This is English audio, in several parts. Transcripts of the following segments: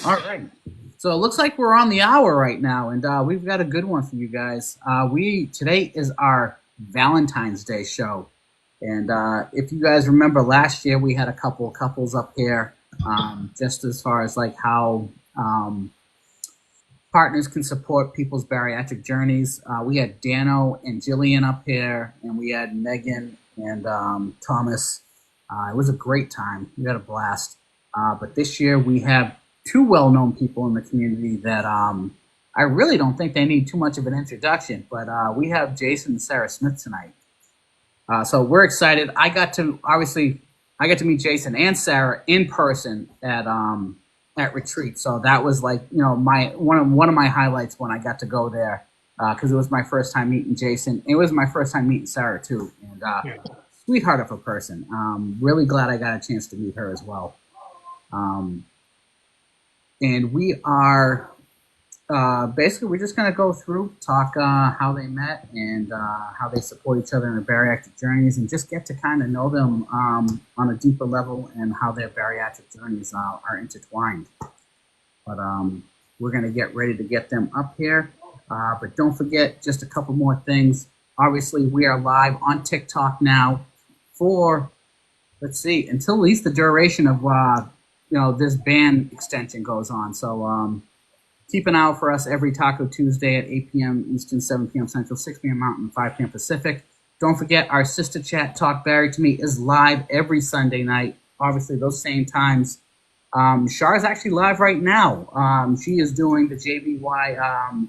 All right. So it looks like we're on the hour right now, and we've got a good one for you guys. Today is our Valentine's Day show, and if you guys remember last year, we had a couple of couples up here, just as far as like how partners can support people's bariatric journeys. We had Dano and Jillian up here, and we had Megan and Thomas. It was a great time. We had a blast. But this year we have two well-known people in the community that I really don't think they need too much of an introduction. But we have Jason and Sarah Smith tonight. So we're excited. I got to meet Jason and Sarah in person at retreat. So that was like, one of my highlights when I got to go there, because it was my first time meeting Jason. It was my first time meeting Sarah too, and sweetheart of a person. Really glad I got a chance to meet her as well. And we are basically we're just going to go through, talk how they met and how they support each other in their bariatric journeys, and just get to kind of know them on a deeper level and how their bariatric journeys are intertwined. But we're going to get ready to get them up here. But don't forget just a couple more things. Obviously, we are live on TikTok now for, until at least the duration of this ban extension goes on. So keep an eye out for us every Taco Tuesday at 8 p.m. Eastern, 7 p.m. Central, 6 p.m. Mountain, 5 p.m. Pacific. Don't forget our sister chat, Talk Bari to Me, is live every Sunday night. Obviously, those same times. Shar is actually live right now. She is doing the JBY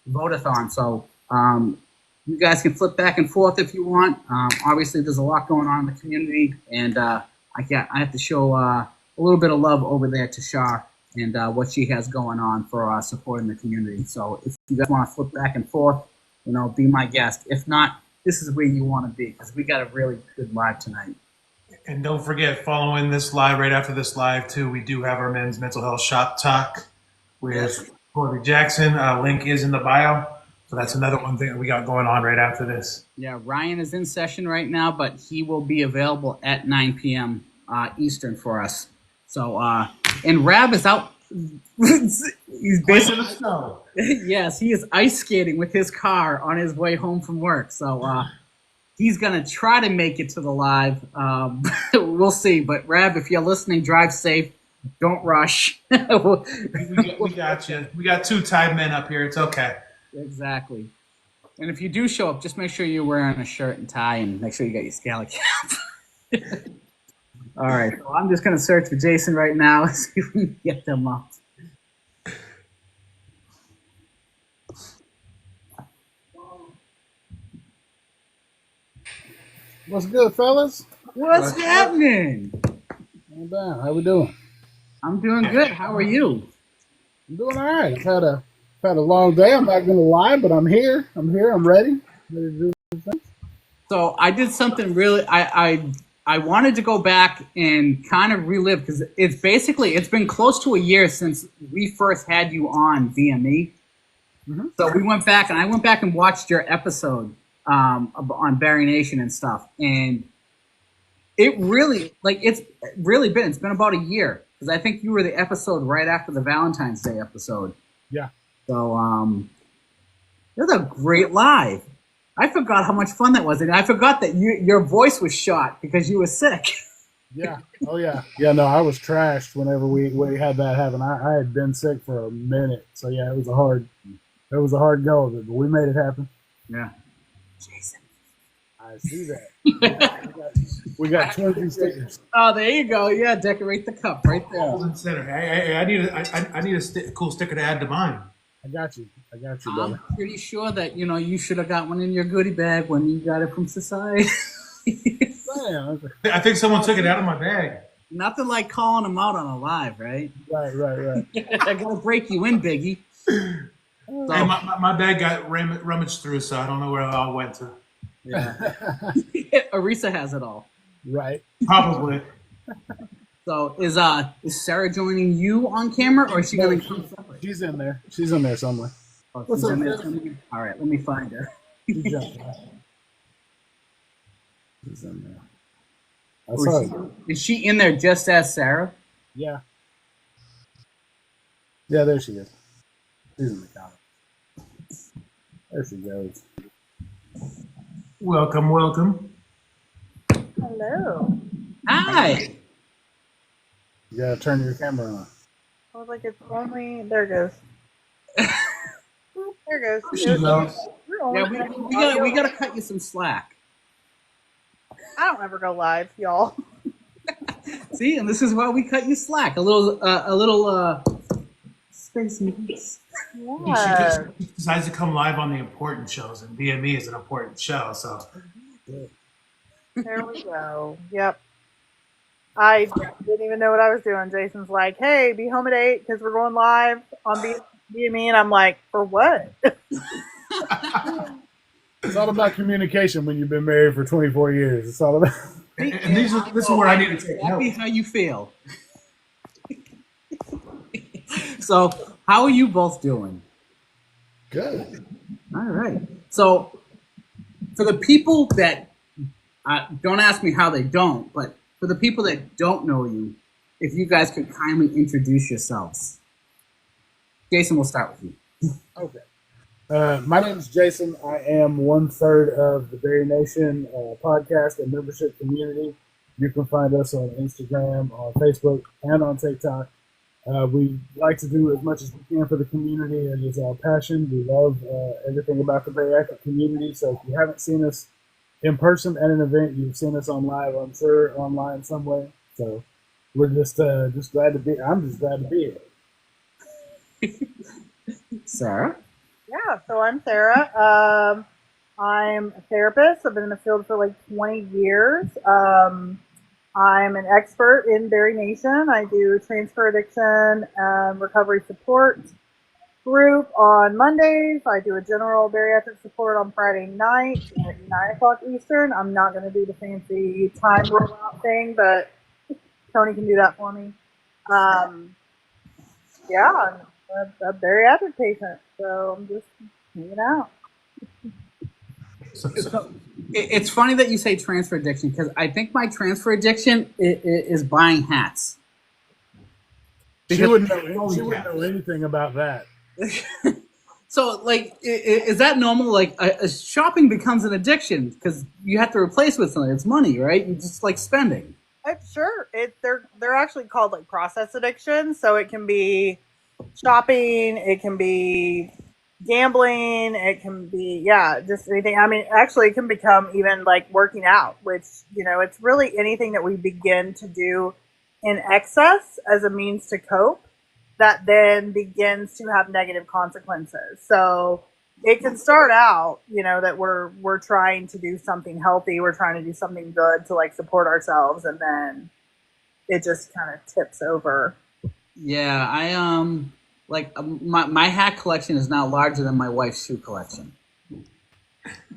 vote-a-thon. So you guys can flip back and forth if you want. Obviously, there's a lot going on in the community, and I have to show a little bit of love over there to Shar and what she has going on for supporting the community. So if you guys want to flip back and forth, be my guest. If not, this is where you want to be, because we got a really good live tonight. And don't forget, following this live, right after this live too, we do have our men's mental health shop talk with Corey Jackson. Link is in the bio. So that's another one thing that we got going on right after this. Yeah, Ryan is in session right now, but he will be available at 9 p.m. Eastern for us. So, and Rab is out. He's basically snow. Yes, he is ice skating with his car on his way home from work. So he's gonna try to make it to the live. We'll see. But Rab, if you're listening, drive safe. Don't rush. we got you. We got two Tide men up here. It's okay. Exactly. And if you do show up, just make sure you're wearing a shirt and tie, and make sure you got your scally cap. All right, so I'm just going to search for Jason right now and see if we can get them up. What's good, fellas? What's happening? How we doing? I'm doing good. How are you? I'm doing all right. I've had a long day. I'm not going to lie, but I'm here. I'm ready. Ready to do things. So I did something really. I wanted to go back and kind of relive, because it's been close to a year since we first had you on via me. Mm-hmm. So I went back and watched your episode on Bari Nation and stuff, and it's been about a year, because I think you were the episode right after the Valentine's Day episode. Yeah. So it was a great live. I forgot how much fun that was, and I forgot that your voice was shot because you were sick. Yeah. Oh yeah. Yeah. No, I was trashed whenever we had that happen. I had been sick for a minute, so yeah, it was a hard go of it, but we made it happen. Yeah. Jason. I see that. we got 20 stickers. Oh, there you go. Yeah, decorate the cup right there. Hey, I need a cool sticker to add to mine. I got you, brother. I'm pretty sure that you should have got one in your goodie bag when you got it from society. I think someone took it out of my bag. Nothing like calling them out on a live, right? Right. I gotta break you in, Biggie. Hey, my bag got rummaged through, so I don't know where it all went to. Yeah. Arisa has it all. Right. Probably. So is Sarah joining you on camera, or is she going to come separate? She's in there. She's in there somewhere. Oh, What's up, man? All right, let me find her. She's in there. Is she in there just as Sarah? Yeah. Yeah, there she is. She's in the comments. There she goes. Welcome, welcome. Hello. Hi. You gotta turn your camera on. I was like, it's only. There it goes. There it goes. She goes. We're only Yeah, we gotta cut you some slack. I don't ever go live, y'all. See, and this is why we cut you slack. A little space and peace. Yeah. She decides to come live on the important shows, and BME is an important show. So There we go. Yep. I didn't even know what I was doing. Jason's like, hey, be home at 8 because we're going live on BME. And I'm like, for what? It's all about communication when you've been married for 24 years. It's all about. and this is where I need to take Happy notes. how you feel. So, how are you both doing? Good. All right. So, for the people that don't ask me how they don't, but for the people that don't know you, if you guys could kindly introduce yourselves. Jason, we'll start with you. Okay. My name is Jason. I am 1/3 of the Bari Nation podcast and membership community. You can find us on Instagram, on Facebook, and on TikTok. We like to do as much as we can for the community. It is our passion. We love everything about the bariatric community. So if you haven't seen us in person at an event, you've seen us on live, I'm sure, online some way. So we're just glad to be. I'm just glad to be here. Sarah? Yeah, so I'm Sarah. I'm a therapist. I've been in the field for like 20 years. I'm an expert in Bari Nation. I do transfer addiction and recovery support group on Mondays. I do a general bariatric support on Friday night at 9 o'clock Eastern. I'm not going to do the fancy time rollout thing, but Tony can do that for me. Yeah, I'm a bariatric patient, so I'm just hanging out. So, it's funny that you say transfer addiction because I think my transfer addiction is buying hats. She wouldn't know anything about that. So, like, is that normal? Like, shopping becomes an addiction because you have to replace with something. It's money, right? You just like spending. Sure, they're actually called like process addiction. So it can be shopping, it can be gambling, it can be just anything. I mean, actually, it can become even like working out, which it's really anything that we begin to do in excess as a means to cope that then begins to have negative consequences. So it can start out, that we're trying to do something healthy, we're trying to do something good to like support ourselves, and then it just kind of tips over. Yeah, I like my hat collection is now larger than my wife's shoe collection.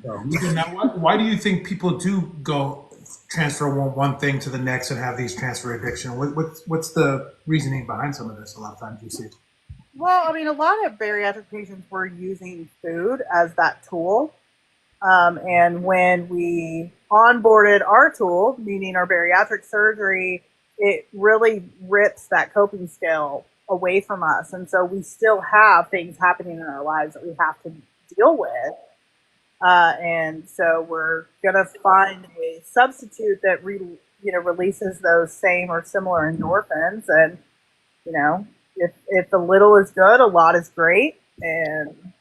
So. Now, why do you think people do go transfer one thing to the next and have these transfer addiction? What's the reasoning behind some of this? A lot of times you see. Well, I mean, a lot of bariatric patients were using food as that tool. And when we onboarded our tool, meaning our bariatric surgery, it really rips that coping skill away from us. And so we still have things happening in our lives that we have to deal with. And so we're going to find a substitute that releases those same or similar endorphins. And, if the little is good, a lot is great. And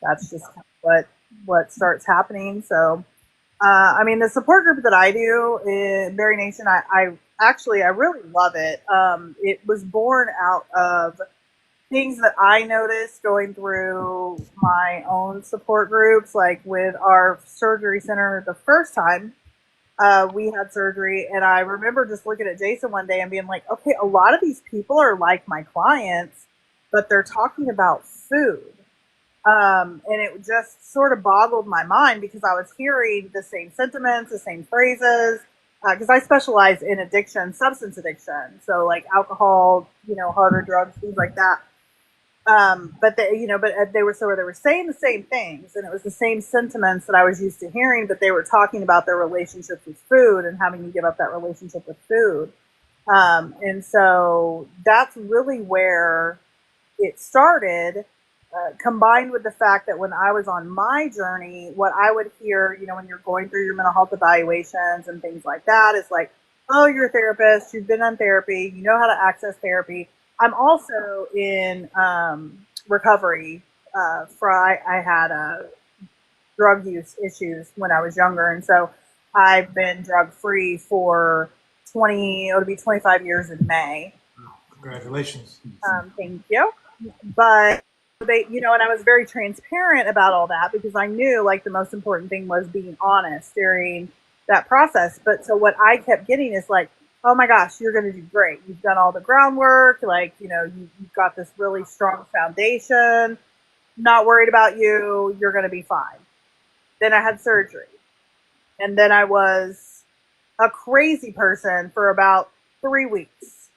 that's just what starts happening. So, I mean, the support group that I do in Bari Nation, I really love it. It was born out of things that I noticed going through my own support groups, like with our surgery center the first time we had surgery. And I remember just looking at Jason one day and being like, okay, a lot of these people are like my clients, but they're talking about food. And it just sort of boggled my mind because I was hearing the same sentiments, the same phrases, because I specialize in addiction, substance addiction. So like alcohol, harder drugs, things like that. But they were saying the same things, and it was the same sentiments that I was used to hearing, but they were talking about their relationships with food and having to give up that relationship with food. And so that's really where it started, combined with the fact that when I was on my journey, what I would hear, when you're going through your mental health evaluations and things like that, is like, oh, you're a therapist, you've been on therapy, you know how to access therapy. I'm also in recovery. I had drug use issues when I was younger, and so I've been drug free for it'll be 25 years in May. Congratulations. Thank you. But and I was very transparent about all that because I knew like the most important thing was being honest during that process. But so what I kept getting is like, oh my gosh, you're going to do great. You've done all the groundwork. Like, you've got this really strong foundation. Not worried about you. You're going to be fine. Then I had surgery. And then I was a crazy person for about 3 weeks.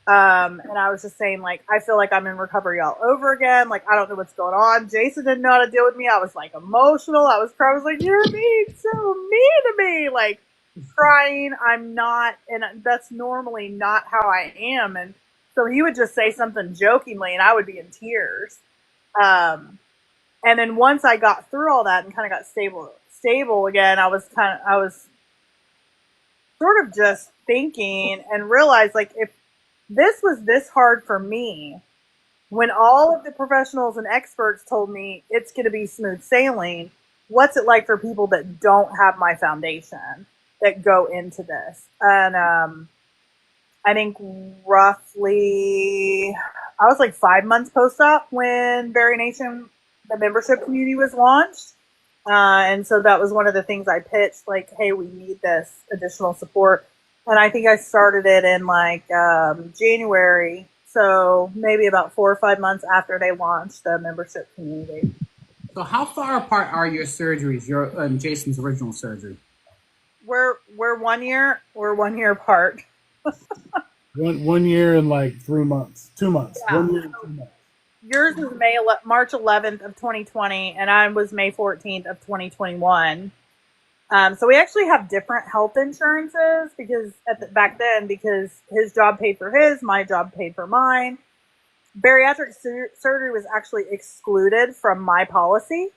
And I was just saying, like, I feel like I'm in recovery all over again. Like, I don't know what's going on. Jason didn't know how to deal with me. I was like emotional. I was crying. I was like, you're being so mean to me. Like, crying. I'm not, and that's normally not how I am. And so he would just say something jokingly and I would be in tears. And then once I got through all that and kind of got stable again, I was sort of just thinking and realized, like, if this was this hard for me, when all of the professionals and experts told me it's going to be smooth sailing, what's it like for people that don't have my foundation that go into this? And I think roughly, I was like 5 months post-op when Bari Nation, the membership community, was launched. And so that was one of the things I pitched, like, hey, we need this additional support. And I think I started it in like January. So maybe about 4 or 5 months after they launched the membership community. So how far apart are your surgeries, your and Jason's original surgery? We're 1 year. We're 1 year apart. 1 year and like 3 months, 2 months. Yeah. 1 year and 2 months. Yours was March 11th of 2020, and I was May 14th of 2021. So we actually have different health insurances because back then, because his job paid for his, my job paid for mine. Bariatric surgery was actually excluded from my policy.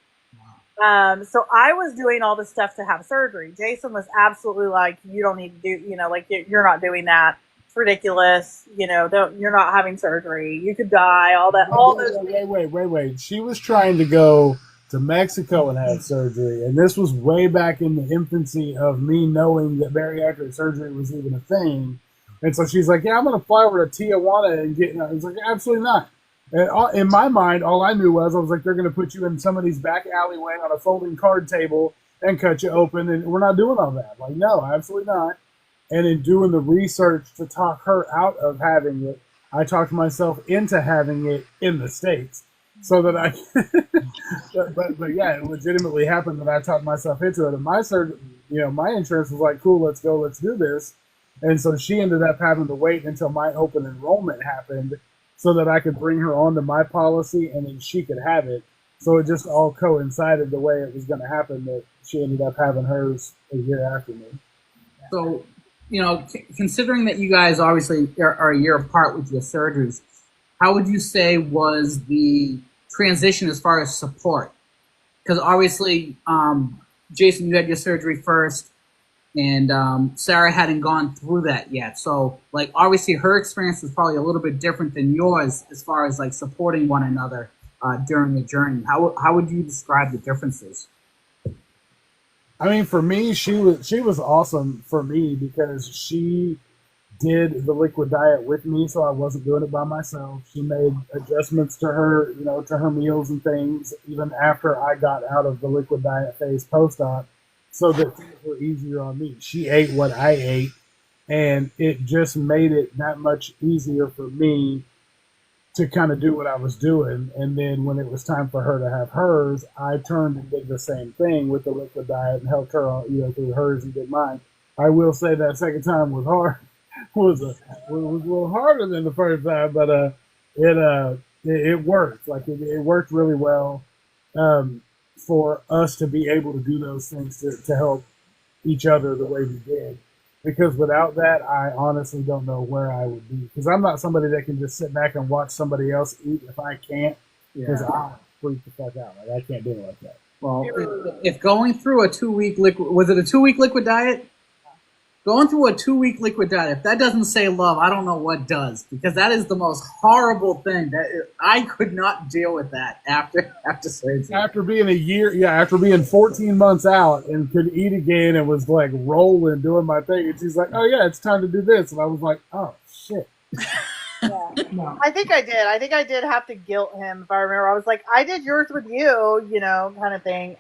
So I was doing all the stuff to have surgery. Jason was absolutely like, you don't need to do, like, you're not doing that. It's ridiculous. You're not having surgery. You could die. All those. Wait. She was trying to go to Mexico and have surgery, and this was way back in the infancy of me knowing that bariatric surgery was even a thing. And so she's like, yeah, I'm going to fly over to Tijuana and get, I was like, absolutely not. And in my mind, all I knew was, I was like, they're going to put you in somebody's back alleyway on a folding card table and cut you open, and we're not doing all that. Like, no, absolutely not. And in doing the research to talk her out of having it, I talked myself into having it in the States. So that I, but yeah, it legitimately happened that I talked myself into it. And my my insurance was like, cool, let's go, let's do this. And so she ended up having to wait until my open enrollment happened so that I could bring her onto my policy and then she could have it. So it just all coincided the way it was going to happen that she ended up having hers a year after me. So, considering that you guys obviously are a year apart with your surgeries, how would you say was the transition as far as support? Because obviously, Jason, you had your surgery first, and Sarah hadn't gone through that yet. So, like, obviously her experience was probably a little bit different than yours as far as, like, supporting one another during the journey. How would you describe the differences? I mean, for me, she was awesome for me because she did the liquid diet with me, so I wasn't doing it by myself. She made adjustments to her, to her meals and things, even after I got out of the liquid diet phase post-op, so that things were easier on me. She ate what I ate, and it just made it that much easier for me to kind of do what I was doing. And then when it was time for her to have hers, I turned and did the same thing with the liquid diet and helped her, through hers and did mine. I will say that second time was hard. was a little harder than the first time, but it worked. Like it worked really well for us to be able to do those things to help each other the way we did. because without that, I honestly don't know where I would be. Because I'm not somebody that can just sit back and watch somebody else eat if I can't. Because I freak the fuck out. Like I can't do it like that. Well, if going through a 2 week liquid, was it a 2 week liquid diet? Going through a 2 week liquid diet, if that doesn't say love, I don't know what does, because that is the most horrible thing. That I could not deal with that after surgery. After being a year, after being 14 months out and could eat again and was like rolling, doing my thing, and she's like, "Oh yeah, it's time to do this," and I was like, "Oh shit." Yeah. I think I did have to guilt him, if I remember. I was like, I did yours with you, kind of thing.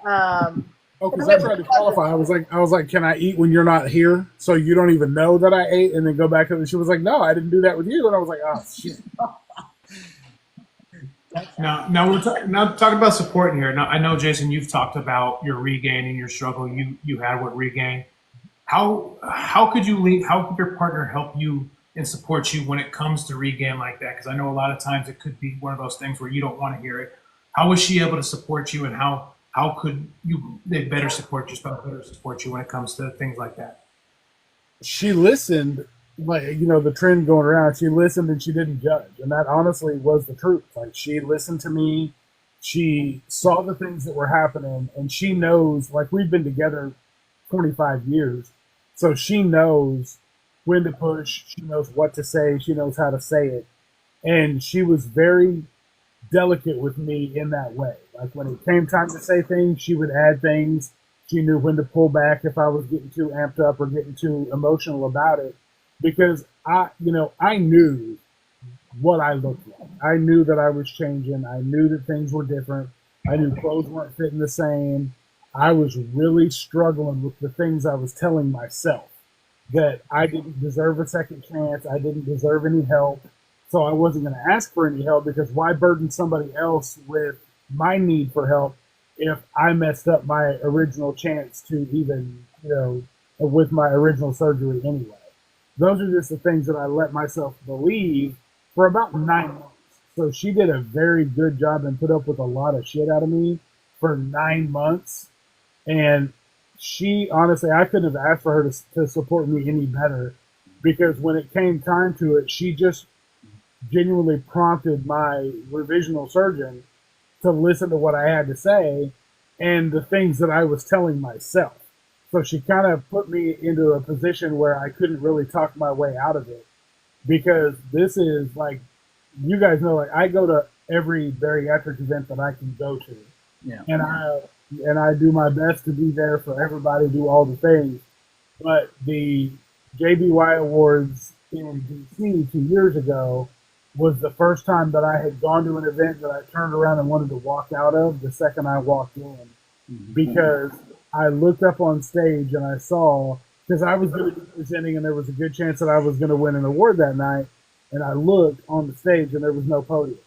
Oh, because I tried to qualify. I was like, "Can I eat when you're not here, so you don't even know that I ate?" And then go back and she was like, "No, I didn't do that with you." And I was like, "Oh shit." Now we're talking about support here. Now I know, Jason, you've talked about your regain and your struggle you had with regain. How could you leave? How could your partner help you and support you when it comes to regain like that? Because I know a lot of times it could be one of those things where you don't want to hear it. How was she able to support you, and how could they better support you when it comes to things like that? She listened, like the trend going around. She listened and she didn't judge, and that honestly was the truth. Like she listened to me, she saw the things that were happening, and she knows. Like we've been together 25 years, so she knows when to push. She knows what to say. She knows how to say it, and she was very delicate with me in that way. Like when it came time to say things, she would add things. She knew when to pull back if I was getting too amped up or getting too emotional about it, because I knew what I looked like. I knew that I was changing. I knew that things were different. I knew clothes weren't fitting the same. I was really struggling with the things I was telling myself, that I didn't deserve a second chance. I didn't deserve any help. So I wasn't going to ask for any help, because why burden somebody else with my need for help if I messed up my original chance to even, with my original surgery anyway. Those are just the things that I let myself believe for about 9 months. So she did a very good job and put up with a lot of shit out of me for 9 months. And she, honestly, I couldn't have asked for her to support me any better, because when it came time to it, she just genuinely prompted my revisional surgeon to listen to what I had to say and the things that I was telling myself. So she kind of put me into a position where I couldn't really talk my way out of it, because this is like, you guys know, like I go to every bariatric event that I can go to. Yeah. And I do my best to be there for everybody, do all the things. But the JBY Awards in DC 2 years ago was the first time that I had gone to an event that I turned around and wanted to walk out of the second I walked in, because I looked up on stage and I saw, because I was going to be presenting and there was a good chance that I was going to win an award that night, and I looked on the stage and there was no podium.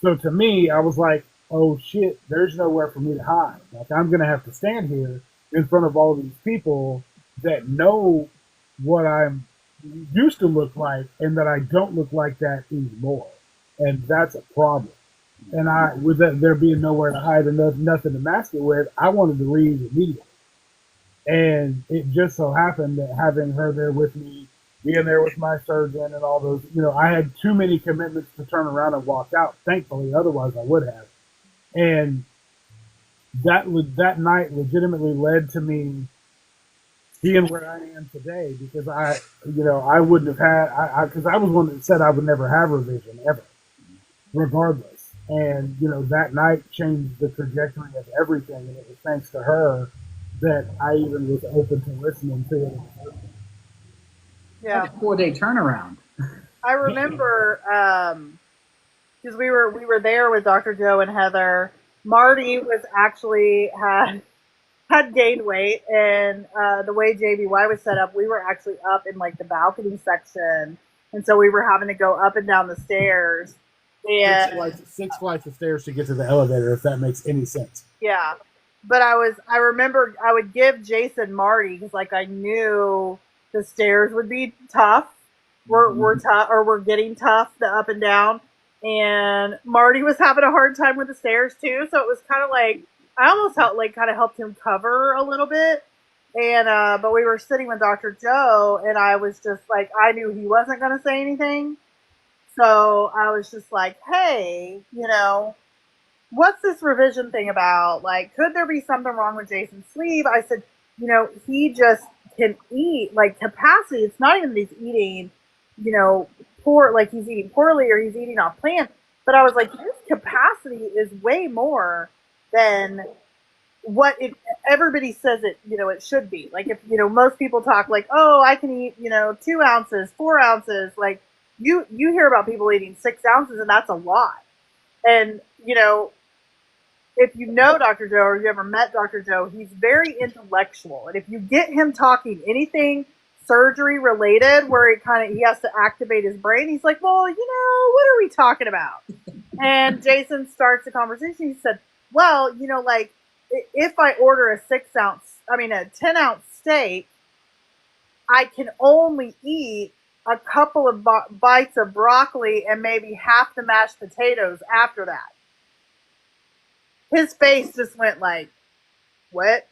So to me, I was like, oh shit, there's nowhere for me to hide. Like I'm going to have to stand here in front of all these people that know what I'm used to look like, and that I don't look like that anymore. And that's a problem. And with that, there being nowhere to hide and nothing to mask it with, I wanted to leave immediately. And it just so happened that having her there with me, being there with my surgeon and all those, I had too many commitments to turn around and walk out, thankfully, otherwise I would have. And that night legitimately led to me being where I am today, because I wouldn't have had, because I was one that said I would never have revision ever, regardless. And, that night changed the trajectory of everything. And it was thanks to her that I even was open to listening to it. Yeah. Like a 4-day turnaround. I remember, because we were there with Dr. Joe and Heather. Marty was actually had gained weight, and the way JBY was set up, we were actually up in like the balcony section, and so we were having to go up and down the stairs. And six flights of stairs to get to the elevator, if that makes any sense. Yeah, but I remember I would give Jason Marty, because like I knew the stairs would be tough. We're tough, or we're getting tough, the up and down. And Marty was having a hard time with the stairs too, so it was kind of like I almost felt like kind of helped him cover a little bit. And but we were sitting with Dr. Joe, and I was just like, I knew he wasn't going to say anything, so I was just like, hey, what's this revision thing about? Like, could there be something wrong with Jason's sleeve? I said, he just can eat, like, capacity. It's not even that he's eating, poor, like he's eating poorly or he's eating off plan. But I was like, his capacity is way more than what everybody says it should be. Like, if, most people talk like, oh, I can eat, 2 ounces, 4 ounces. Like, you hear about people eating 6 ounces, and that's a lot. And, if you know Dr. Joe or you ever met Dr. Joe, he's very intellectual. And if you get him talking anything surgery related where he has to activate his brain, he's like, well, what are we talking about? And Jason starts the conversation. He said, well, like, if I order a 10-ounce steak, I can only eat a couple of bites of broccoli and maybe half the mashed potatoes after that. His face just went like, what?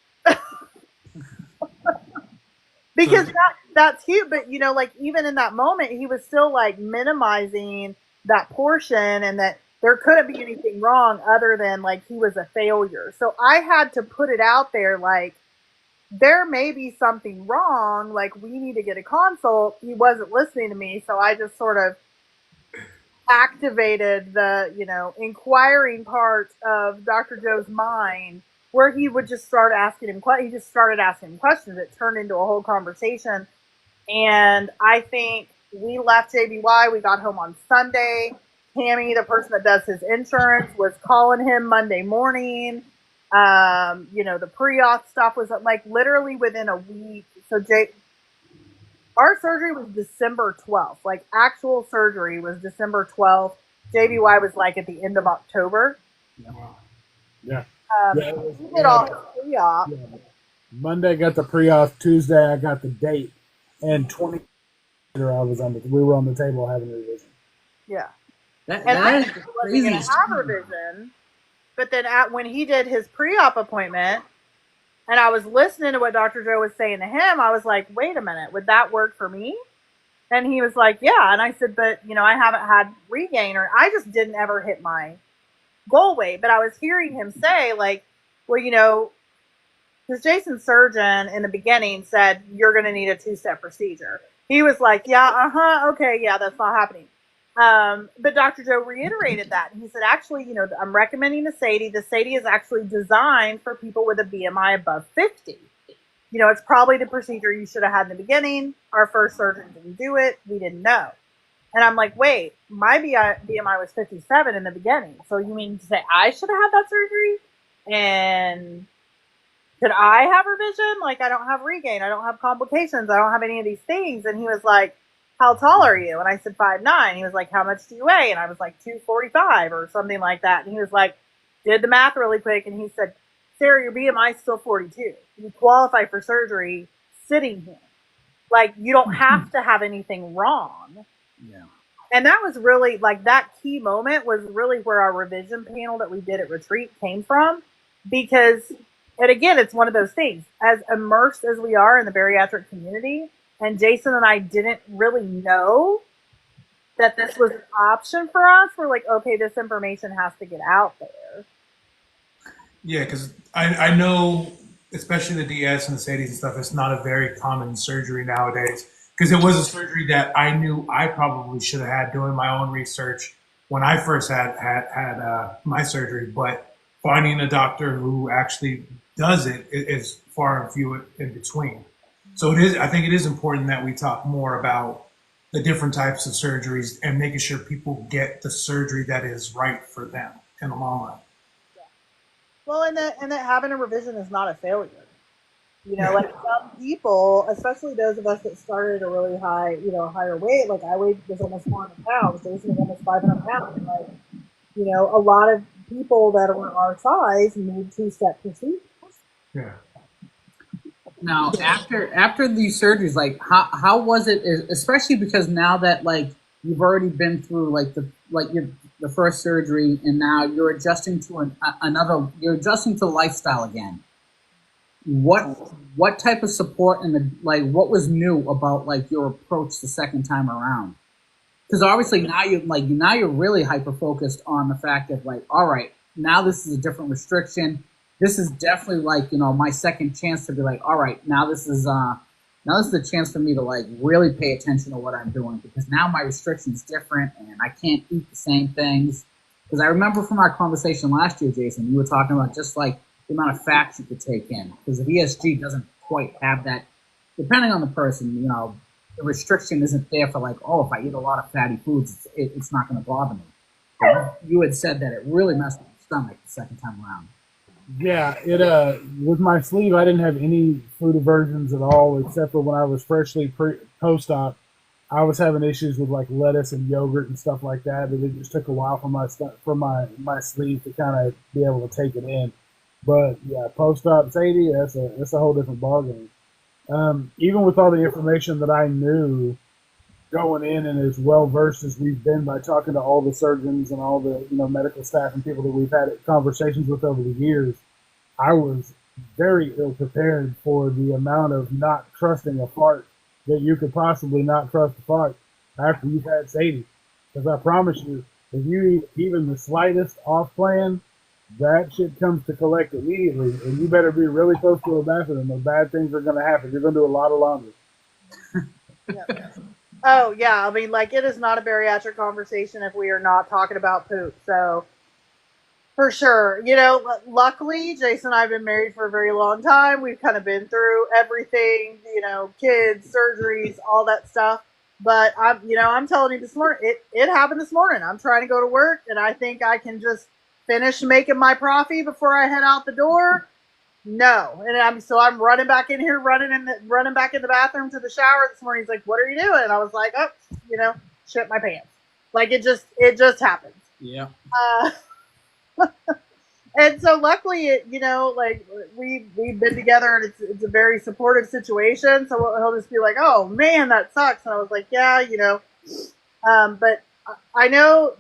Because that's huge. But, like, even in that moment, he was still like minimizing that portion and that there couldn't be anything wrong other than like he was a failure. So I had to put it out there like, there may be something wrong. Like, we need to get a consult. He wasn't listening to me. So I just sort of activated the, inquiring part of Dr. Joe's mind where he would just start asking him questions. He just started asking him questions. It turned into a whole conversation. And I think we left JBY. We got home on Sunday. Tammy, the person that does his insurance, was calling him Monday morning. The pre-auth stuff was like literally within a week. So our surgery was December 12th. Like, actual surgery was December 12th. JBY was like at the end of October. Yeah. He did all his pre-op. Yeah. Monday got the pre-op. Tuesday I got the date, and 20 later we were on the table having a revision. Yeah. That I is wasn't crazy. going to have a revision, but then when he did his pre-op appointment, and I was listening to what Dr. Joe was saying to him, I was like, wait a minute, would that work for me? And he was like, yeah. And I said, but, I haven't had regain, or I just didn't ever hit my goal weight. But I was hearing him say, like, well, because Jason's surgeon in the beginning said, you're going to need a 2-step procedure. He was like, yeah, okay, yeah, that's not happening. But Dr. Joe reiterated that. And he said, actually, I'm recommending the SATI. The SATI is actually designed for people with a BMI above 50. It's probably the procedure you should have had in the beginning. Our first surgeon didn't do it. We didn't know. And I'm like, wait, my BMI was 57 in the beginning. So you mean to say I should have had that surgery? And could I have revision? Like, I don't have regain. I don't have complications. I don't have any of these things. And he was like, how tall are you? And I said 5'9". He was like, how much do you weigh? And I was like 245 or something like that. And he was like, did the math really quick. And he said, Sarah, your BMI is still 42. You qualify for surgery sitting here. Like, you don't have to have anything wrong. Yeah. And that was really, like, that key moment was really where our revision panel that we did at Retreat came from. Because, and again, it's one of those things, as immersed as we are in the bariatric community, and Jason and I didn't really know that this was an option for us. We're like, okay, this information has to get out there. Yeah, because I know, especially the DS and the SATIs and stuff, it's not a very common surgery nowadays. Because it was a surgery that I knew I probably should have had doing my own research when I first had my surgery. But finding a doctor who actually does it is far and few in between. So it is. I think it is important that we talk more about the different types of surgeries and making sure people get the surgery that is right for them in the long run. Yeah. Well, and that having a revision is not a failure. Like some people, especially those of us that started at a really high, higher weight, like I was almost 400 pounds, Jason was almost 500 pounds. Like, a lot of people that are our size need 2-step procedures. Yeah. Now, after these surgeries, like how was it? Especially because now that like you've already been through the first surgery, and now you're adjusting to another. You're adjusting to lifestyle again. what type of support and what was new about like your approach the second time around? Because obviously now you're really hyper focused on the fact of like, all right, now this is a different restriction. This is definitely like, my second chance to be like, all right, now this is a chance for me to like really pay attention to what I'm doing, because now my restriction's different and I can't eat the same things. Because I remember from our conversation last year, Jason, you were talking about just like the amount of fats you could take in, because the ESG doesn't quite have that. Depending on the person, the restriction isn't there for like, oh, if I eat a lot of fatty foods, it's not going to bother me. But you had said that it really messed with your stomach the second time around. Yeah, it with my sleeve, I didn't have any food aversions at all, except for when I was freshly post-op. I was having issues with like lettuce and yogurt and stuff like that, but it just took a while for my sleeve to kind of be able to take it in. But yeah, post-op Sadie, that's a whole different ballgame. Even with all the information that I knew going in, and as well versed as we've been by talking to all the surgeons and all the medical staff and people that we've had conversations with over the years, I was very ill prepared for the amount of not trusting a fart that you could possibly not trust a fart after you've had Sadie. Because I promise you, if you eat even the slightest off plan, that shit comes to collect immediately, and you better be really close to a bathroom or bad things are going to happen. You're going to do a lot of laundry. Yeah. Oh, yeah. I mean, like, it is not a bariatric conversation if we are not talking about poop. So, for sure. Luckily, Jason and I have been married for a very long time. We've kind of been through everything, kids, surgeries, all that stuff. But I'm telling you this morning, it happened this morning. I'm trying to go to work, and I think I can just finish making my coffee before I head out the door. No, and I'm running back in here, running back in the bathroom to the shower this morning. He's like, "What are you doing?" And I was like, "Oh, shit my pants." Like it just happens. Yeah. And so luckily, like we've been together, and it's a very supportive situation. So he'll just be like, "Oh man, that sucks," and I was like, "Yeah, but I know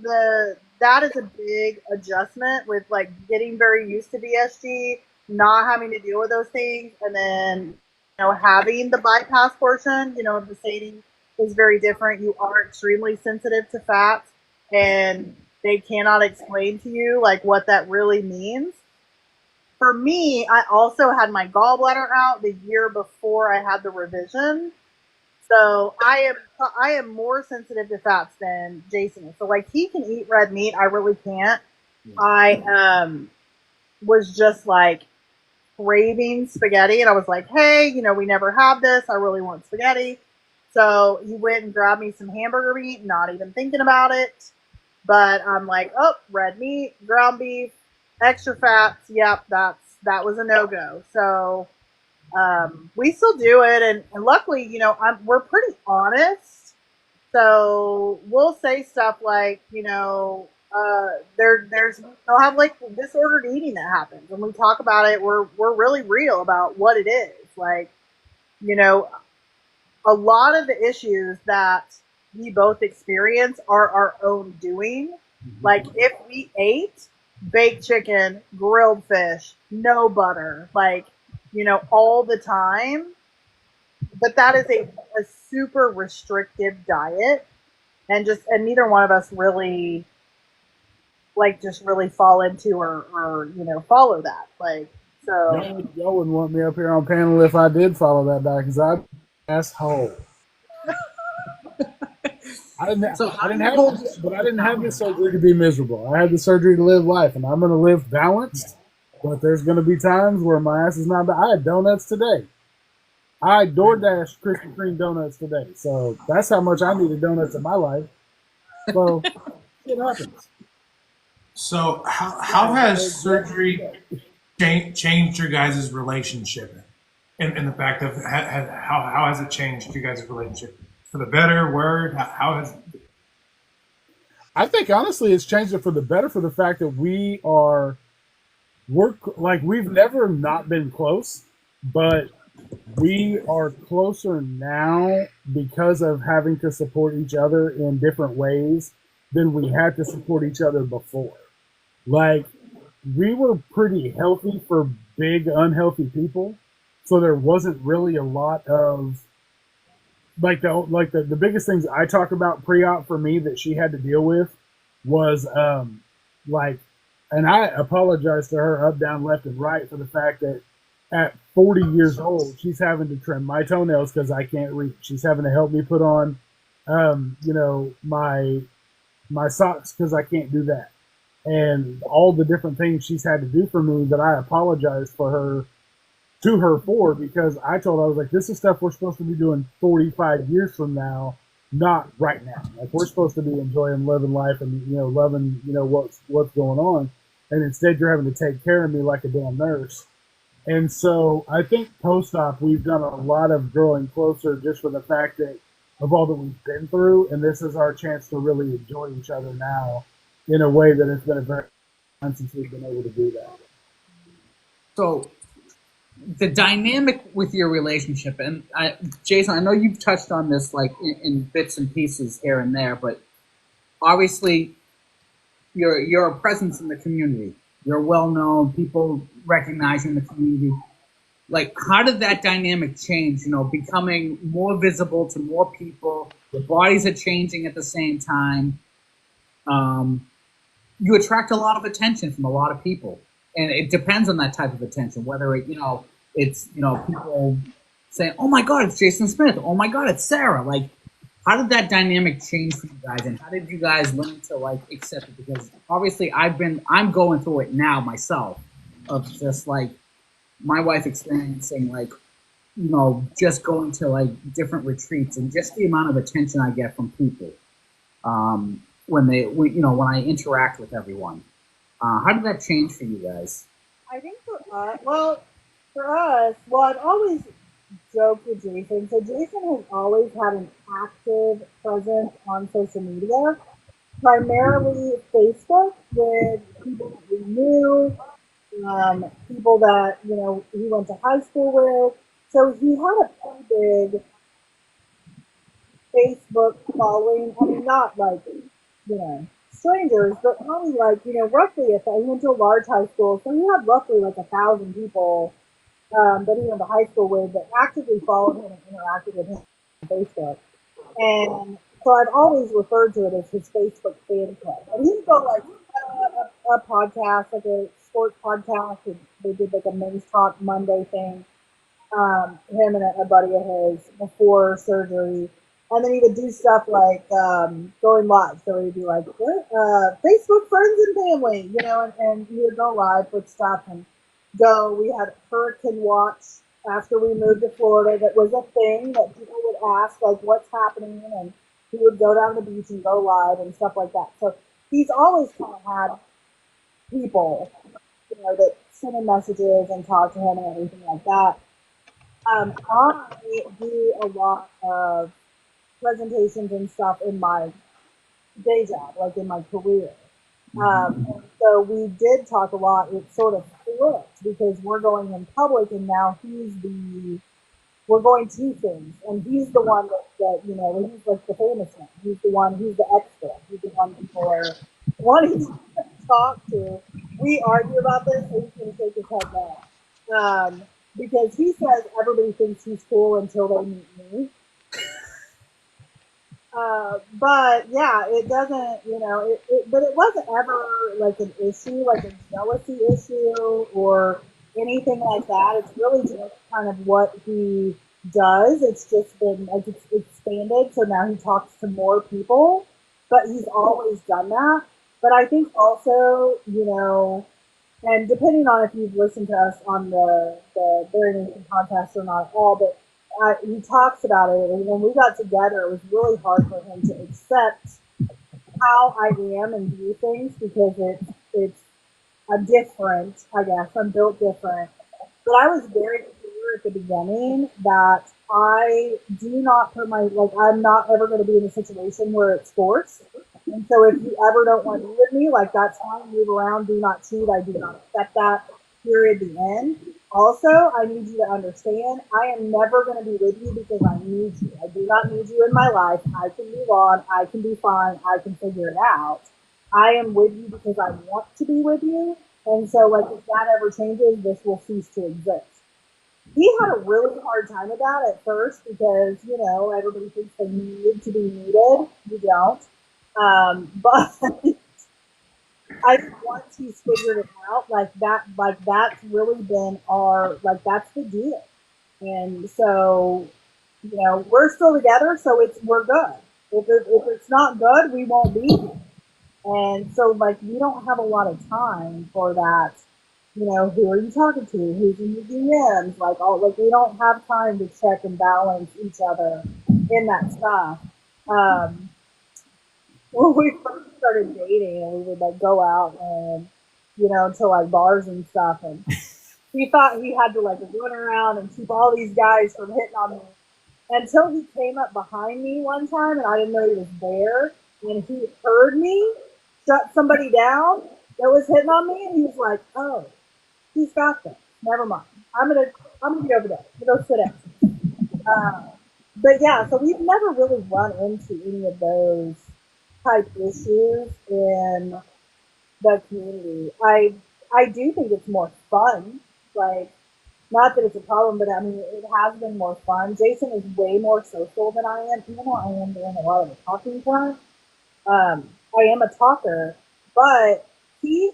that is a big adjustment with like getting very used to VSG, not having to deal with those things, and then having the bypass portion. The Sadie is very different. You are extremely sensitive to fats, and they cannot explain to you like what that really means. For me, I also had my gallbladder out the year before I had the revision. So I am more sensitive to fats than Jason is. So like he can eat red meat, I really can't. Yeah. I was just like craving spaghetti, and I was like, hey, we never have this. I really want spaghetti. So he went and grabbed me some hamburger meat, not even thinking about it. But I'm like, oh, red meat, ground beef, extra fats. Yep, that was a no-go. So we still do it, and luckily, we're pretty honest. So we'll say stuff like, they'll have like disordered eating that happens, and we talk about it. We're really real about what it is. Like, a lot of the issues that we both experience are our own doing. Mm-hmm. Like if we ate baked chicken, grilled fish, no butter, like, all the time. But that is a super restrictive diet. And neither one of us really really fall into or follow that. Like, so. Y'all wouldn't want me up here on panel if I did follow that diet, because I'm an asshole. I didn't have this surgery to be miserable. I had the surgery to live life, and I'm going to live balanced. But there's going to be times where my ass is not. I had donuts today. I DoorDash Krispy Kreme donuts today. So that's how much I needed donuts in my life. So it happens. So how has surgery changed your guys' relationship? And the fact of how has it changed your guys' relationship? For the better, word? How has it? I think honestly it's changed it for the better, for the fact that we've never not been close, but we are closer now because of having to support each other in different ways than we had to support each other before. Like, we were pretty healthy for big unhealthy people, So there wasn't really a lot of the biggest things I talk about pre-op for me that she had to deal with was like, and I apologize to her up, down, left, and right for the fact that at 40 years old she's having to trim my toenails because I can't reach. She's having to help me put on, my socks because I can't do that, and all the different things she's had to do for me that I apologize for her to her for, because I told her, I was like, this is stuff we're supposed to be doing 45 years from now, not right now. Like, we're supposed to be enjoying living life and, loving, what's going on. And instead you're having to take care of me like a damn nurse. And so I think post-op, we've done a lot of growing closer just for the fact that of all that we've been through. And this is our chance to really enjoy each other now in a way that it's been a very long time since we've been able to do that. So the dynamic with your relationship, and Jason, I know you've touched on this like in bits and pieces here and there, but obviously you're a presence in the community. You're well known. People recognize you in the community. Like, how did that dynamic change? Becoming more visible to more people. The bodies are changing at the same time. You attract a lot of attention from a lot of people, and it depends on that type of attention. Whether it's people saying, "Oh my God, it's Jason Smith." "Oh my God, it's Sarah." Like, how did that dynamic change for you guys, and how did you guys learn to like accept it? Because obviously, I'm going through it now myself, of just like my wife experiencing like just going to like different retreats and just the amount of attention I get from people when I interact with everyone. How did that change for you guys? I think for us, I've always joked with Jason. So Jason has always had an active presence on social media, primarily Facebook, with people that we knew, people that he went to high school with. So he had a pretty big Facebook following. I mean, not like strangers, but probably like roughly. If he went to a large high school, so he had roughly like 1,000 people that he went to high school with that actively followed him and interacted with him on Facebook. And so I've always referred to it as his Facebook fan club. And he's got like a podcast, like a sports podcast, and they did like a men's talk Monday thing. Him and a buddy of his before surgery. And then he would do stuff like going live. So he'd be like, Facebook friends and family, and he would go live with stuff and go. We had Hurricane Watch after we moved to Florida. That was a thing that people would ask, like, what's happening? And he would go down to the beach and go live and stuff like that. So he's always kind of had people, that send him messages and talk to him and everything like that. I do a lot of presentations and stuff in my day job, like in my career. And so we did talk a lot. It sort of flipped because we're going in public, and now we're going to things, and he's the one that he's like the famous one. He's the expert. He's the one people are wanting to talk to. We argue about this, so he can shake his head now. Because he says everybody thinks he's cool until they meet me. But yeah, it doesn't, but it wasn't ever like an issue, like a jealousy issue or anything like that. It's really just kind of what he does. It's just been like it's expanded, so now he talks to more people, but he's always done that. But I think also, and depending on if you've listened to us on the Bari Nation podcast or not at all, but he talks about it, and when we got together, it was really hard for him to accept how I am and view things, because I'm different, I guess. I'm built different. But I was very clear at the beginning that I do not I'm not ever going to be in a situation where it's forced. And so if you ever don't want to be with me, like, that's fine, move around, do not cheat, I do not accept that, period, the end. Also, I need you to understand, I am never going to be with you because I need you. I do not need you in my life. I can move on, I can be fine, I can figure it out. I am with you because I want to be with you. And so, like, if that ever changes, this will cease to exist. he had a really hard time with that at first because, everybody thinks they need to be needed. You don't. But I think once he's figured it out, that's really been that's the deal. And so, we're still together, so we're good. If it's not good, we won't be here. And so, we don't have a lot of time for that. Who are you talking to? Who's in your DMs? We don't have time to check and balance each other in that stuff. When we first started dating, and we would go out and to bars and stuff, and he thought he had to run around and keep all these guys from hitting on me until he came up behind me one time and I didn't know he was there, and he heard me shut somebody down that was hitting on me, and he was like, "Oh, he's got this. Never mind. I'm gonna be over there. Go sit down." But yeah, so we've never really run into any of those type issues in the community. I do think it's more fun. Not that it's a problem, but I mean, it has been more fun. Jason is way more social than I am, even though I am doing a lot of the talking part. I am a talker, but he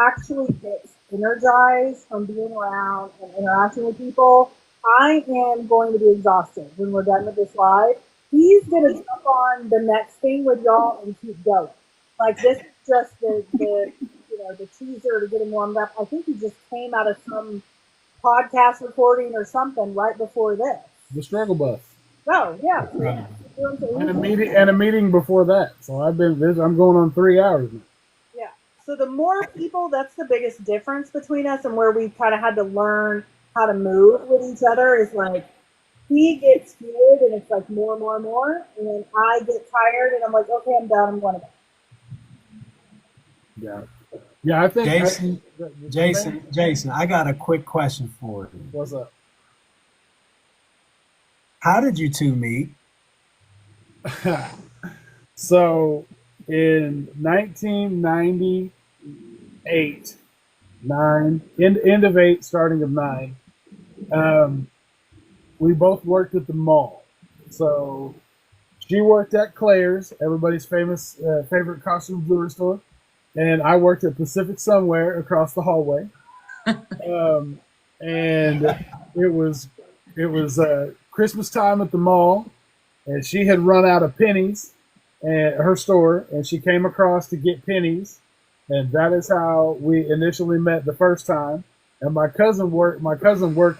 actually gets energized from being around and interacting with people. I am going to be exhausted when we're done with this live. He's going to jump on the next thing with y'all and keep going. This is just the teaser to get him warmed up. I think he just came out of some podcast recording or something right before this. The struggle bus. Oh yeah. And a meeting before that. So I'm going on 3 hours now. Yeah. So the more people, that's the biggest difference between us, and where we kind of had to learn how to move with each other is he gets scared and it's more, and then I get tired and I'm like, okay, I'm done. I'm going to go. Yeah, I think Jason, I got a quick question for you. What's up? How did you two meet? So in 1998, end of 8, starting of 9, we both worked at the mall. So she worked at Claire's, everybody's favorite costume jewelry store, and I worked at Pacific Somewhere across the hallway. And it was Christmas time at the mall, and she had run out of pennies at her store, and she came across to get pennies, and that is how we initially met the first time. And my cousin worked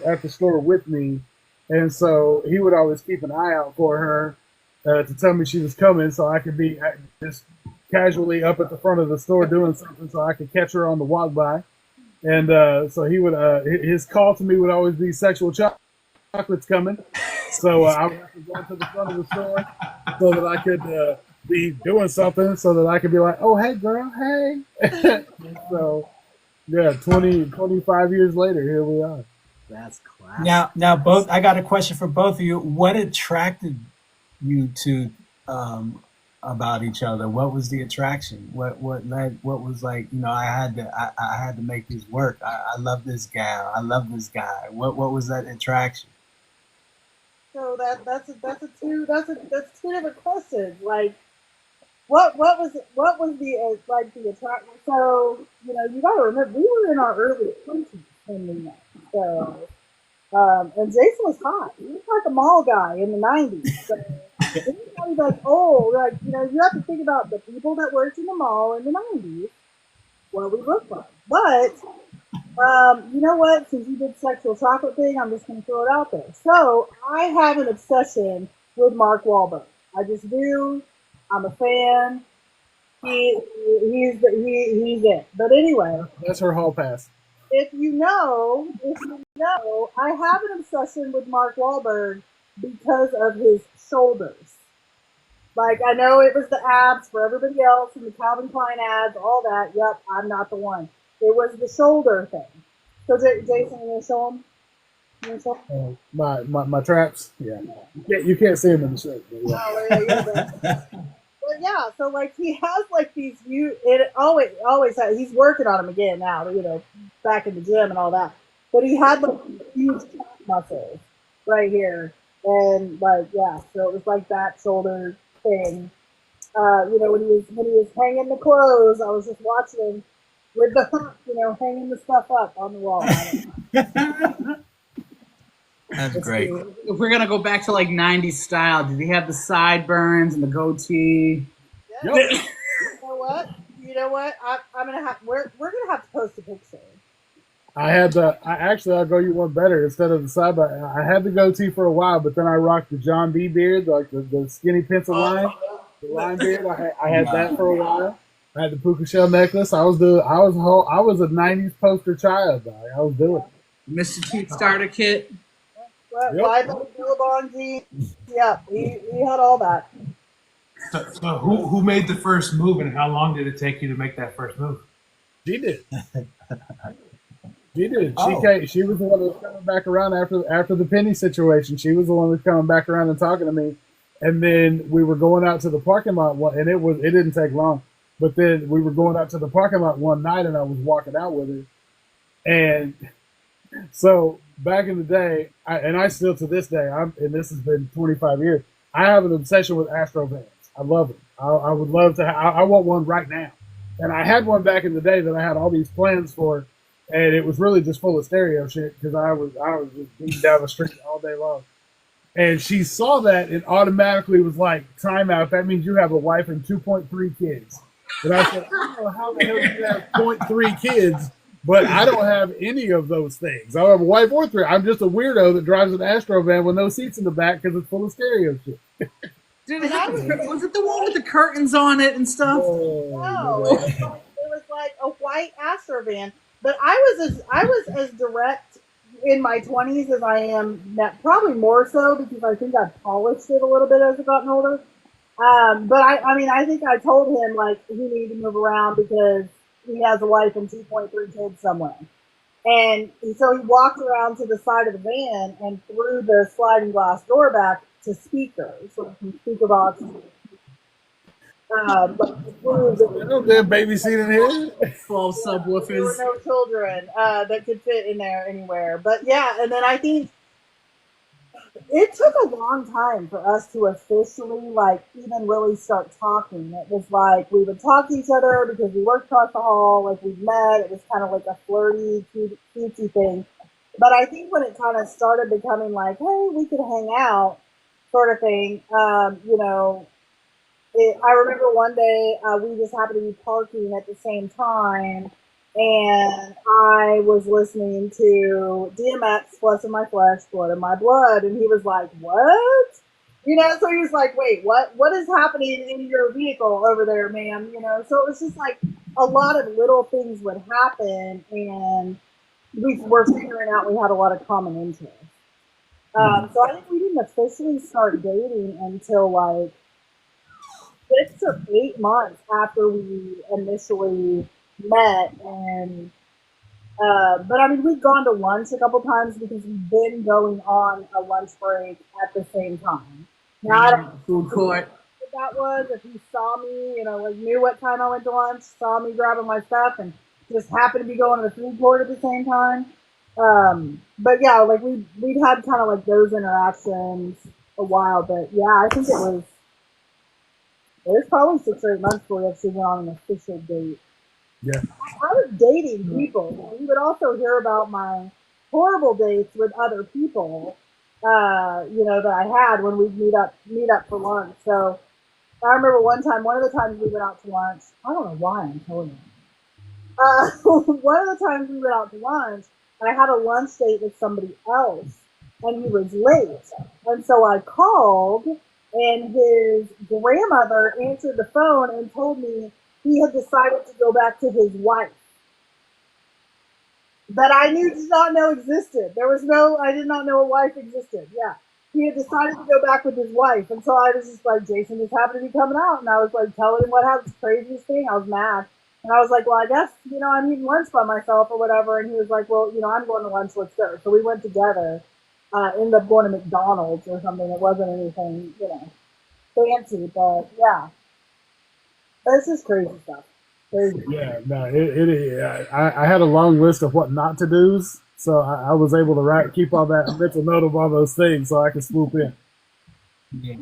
at the store with me, and so he would always keep an eye out for her to tell me she was coming, so I could be just casually up at the front of the store doing something, so I could catch her on the walk by. And so he would his call to me would always be sexual chocolates coming. So I would have to go to the front of the store so that I could be doing something, so that I could be like, "Oh, hey, girl, hey." So, yeah, 25 years later, here we are. That's classic. Now, both. I got a question for both of you. What attracted you to about each other? What was the attraction? What led? What was I had to make this work. I love this gal. I love this guy. What was that attraction? So that's two different questions. What was the the attraction? So you got to remember we were in our early 20s when we met. So and Jason was hot. He was like a mall guy in the 90s. So anybody that's old, you have to think about the people that worked in the mall in the 90s, what we looked like. But you know what? Since you did sexual chocolate thing, I'm just going to throw it out there. So I have an obsession with Mark Wahlberg. I just do. I'm a fan. He's it. But anyway, That's her hall pass. if you know, I have an obsession with Mark Wahlberg because of his shoulders. I know it was the abs for everybody else and the Calvin Klein ads, all that. Yep, I'm not the one. It was the shoulder thing. So, Jason, you want to show him? You want to show him? My traps. Yeah, you can't see them in the shirt. But yeah. Oh, yeah. But yeah, so he has these it always has, he's working on them again now, back in the gym and all that. But he had huge muscles right here. And like, yeah, so it was like that shoulder thing. When he was hanging the clothes, I was just watching him with the hook, hanging the stuff up on the wall. That's Let's great. see. If we're gonna go back to like '90s style, did he have the sideburns and the goatee? Yeah. Yep. You know what? I'm gonna have. We're gonna have to post a picture. I'll go you one better. Instead of the sidebar, I had the goatee for a while, but then I rocked the John B. beard, like the skinny pencil line, the line beard. I had that for a while. I had the puka shell necklace. I was a '90s poster child. Dog. I was doing it. Mr. Cute starter kit. Yep. Wide Billabong jeans. Yeah, he had all that. So who made the first move, and how long did it take you to make that first move? She did. She did. Oh. She was the one that was coming back around after the Penny situation. She was the one that was coming back around and talking to me. And then we were going out to the parking lot, and it didn't take long. But then we were going out to the parking lot one night, and I was walking out with her. And so back in the day, I still to this day, and this has been 25 years. I have an obsession with Astro vans. I love them. I would love to. I want one right now. And I had one back in the day that I had all these plans for. And it was really just full of stereo shit because I was just beating down the street all day long. And she saw that and automatically was like, "Time out. That means you have a wife and 2.3 kids." And I said, "I don't know how the hell you have 0.3 kids, but I don't have any of those things. I don't have a wife or three. I'm just a weirdo that drives an Astro van with no seats in the back because it's full of stereo shit." Dude, was it the one with the curtains on it and stuff? No, it was like a white Astro van. But I was as direct in my 20s as I am now, probably more so because I think I polished it a little bit as I've gotten older. But I think I told him like he needed to move around because he has a wife and 2.3 kids somewhere. And so he walked around to the side of the van and threw the sliding glass door back to speakers, so speaker box. No damn baby seat in here. 12 There were subwoofers. no children that could fit in there anywhere. But yeah, and then I think it took a long time for us to officially like even really start talking. It was like we would talk to each other because we worked across the hall, like we met. It was kind of like a flirty, cutesy thing. But I think when it kind of started becoming like, hey, we could hang out, sort of thing. I remember one day we just happened to be parking at the same time, and I was listening to DMX, Flesh of My Flesh, Blood of My Blood, and he was like, "What?" So he was like, "Wait, what? What is happening in your vehicle over there, ma'am?" So it was just like a lot of little things would happen, and we were figuring out we had a lot of common interests. So I think we didn't officially start dating until like 6 or 8 months after we initially met, and but I mean we've gone to lunch a couple times because we've been going on a lunch break at the same time. Now I don't know Food court. what that was. If he saw me, like knew what time I went to lunch, saw me grabbing my stuff, and just happened to be going to the food court at the same time. But yeah, like we'd had kind of like those interactions a while, but yeah, I think it was probably 6 or 8 months before we actually went on an official date. Yeah. I was dating people. We would also hear about my horrible dates with other people, that I had when we'd meet up for lunch. So I remember one of the times we went out to lunch. I don't know why I'm telling you. One of the times we went out to lunch, I had a lunch date with somebody else, and he was late. And so I called, and his grandmother answered the phone and told me he had decided to go back to his wife that I did not know existed. I did not know a wife existed. Yeah. He had decided to go back with his wife. And so I was just like, Jason just happened to be coming out. And I was like, telling him what happened. Craziest thing. I was mad. And I was like, well, I guess, I'm eating lunch by myself or whatever. And he was like, well, I'm going to lunch. Let's go. So we went together. Ended up going to McDonald's or something. It wasn't anything, fancy. But yeah. This is crazy stuff. Yeah, no, I had a long list of what not to do's, so I was able to keep all that mental note of all those things, so I could swoop in. Yeah.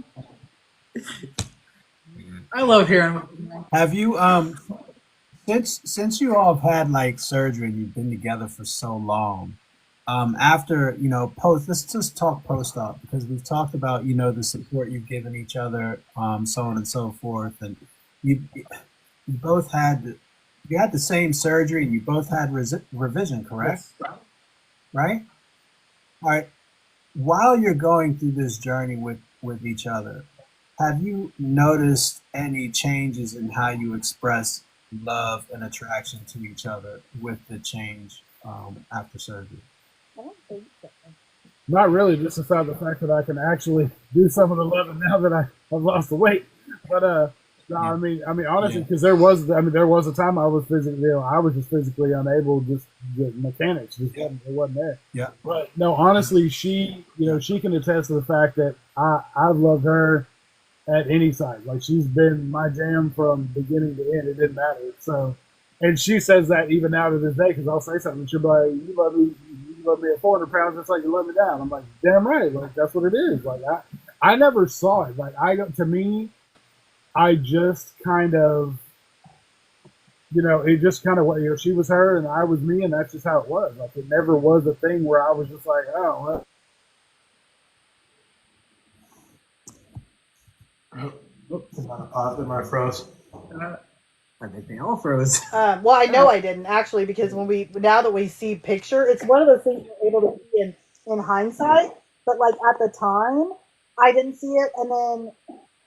I love hearing what you think. Have you since you all have had like surgery and you've been together for so long, after post, let's just talk post op because we've talked about the support you've given each other, so on and so forth, and you both had the same surgery and you both had revision, correct? Yes. Right? All right. While you're going through this journey with each other, have you noticed any changes in how you express love and attraction to each other with the change after surgery? I don't think so. Not really, just the fact that I can actually do some of the loving now that I've lost the weight. But no, Yeah. honestly, Yeah. because there was a time I was I was just physically unable, just the mechanics just it wasn't there. Yeah. But no, honestly, she can attest to the fact that I've loved her at any size. Like she's been my jam from beginning to end. It didn't matter. So, and she says that even now to this day because I'll say something. She'll be like, you love me at 400 pounds just like you love me down." I'm like, damn right. Like that's what it is. Like I never saw it. Like to me, I just kind of, it just kind of she was her and I was me, and that's just how it was. Like it never was a thing where I was just like, oh, well. Am I froze? I think they all froze. Well, I know I didn't actually because now that we see picture, it's one of those things you're able to see in hindsight. But like at the time, I didn't see it, and then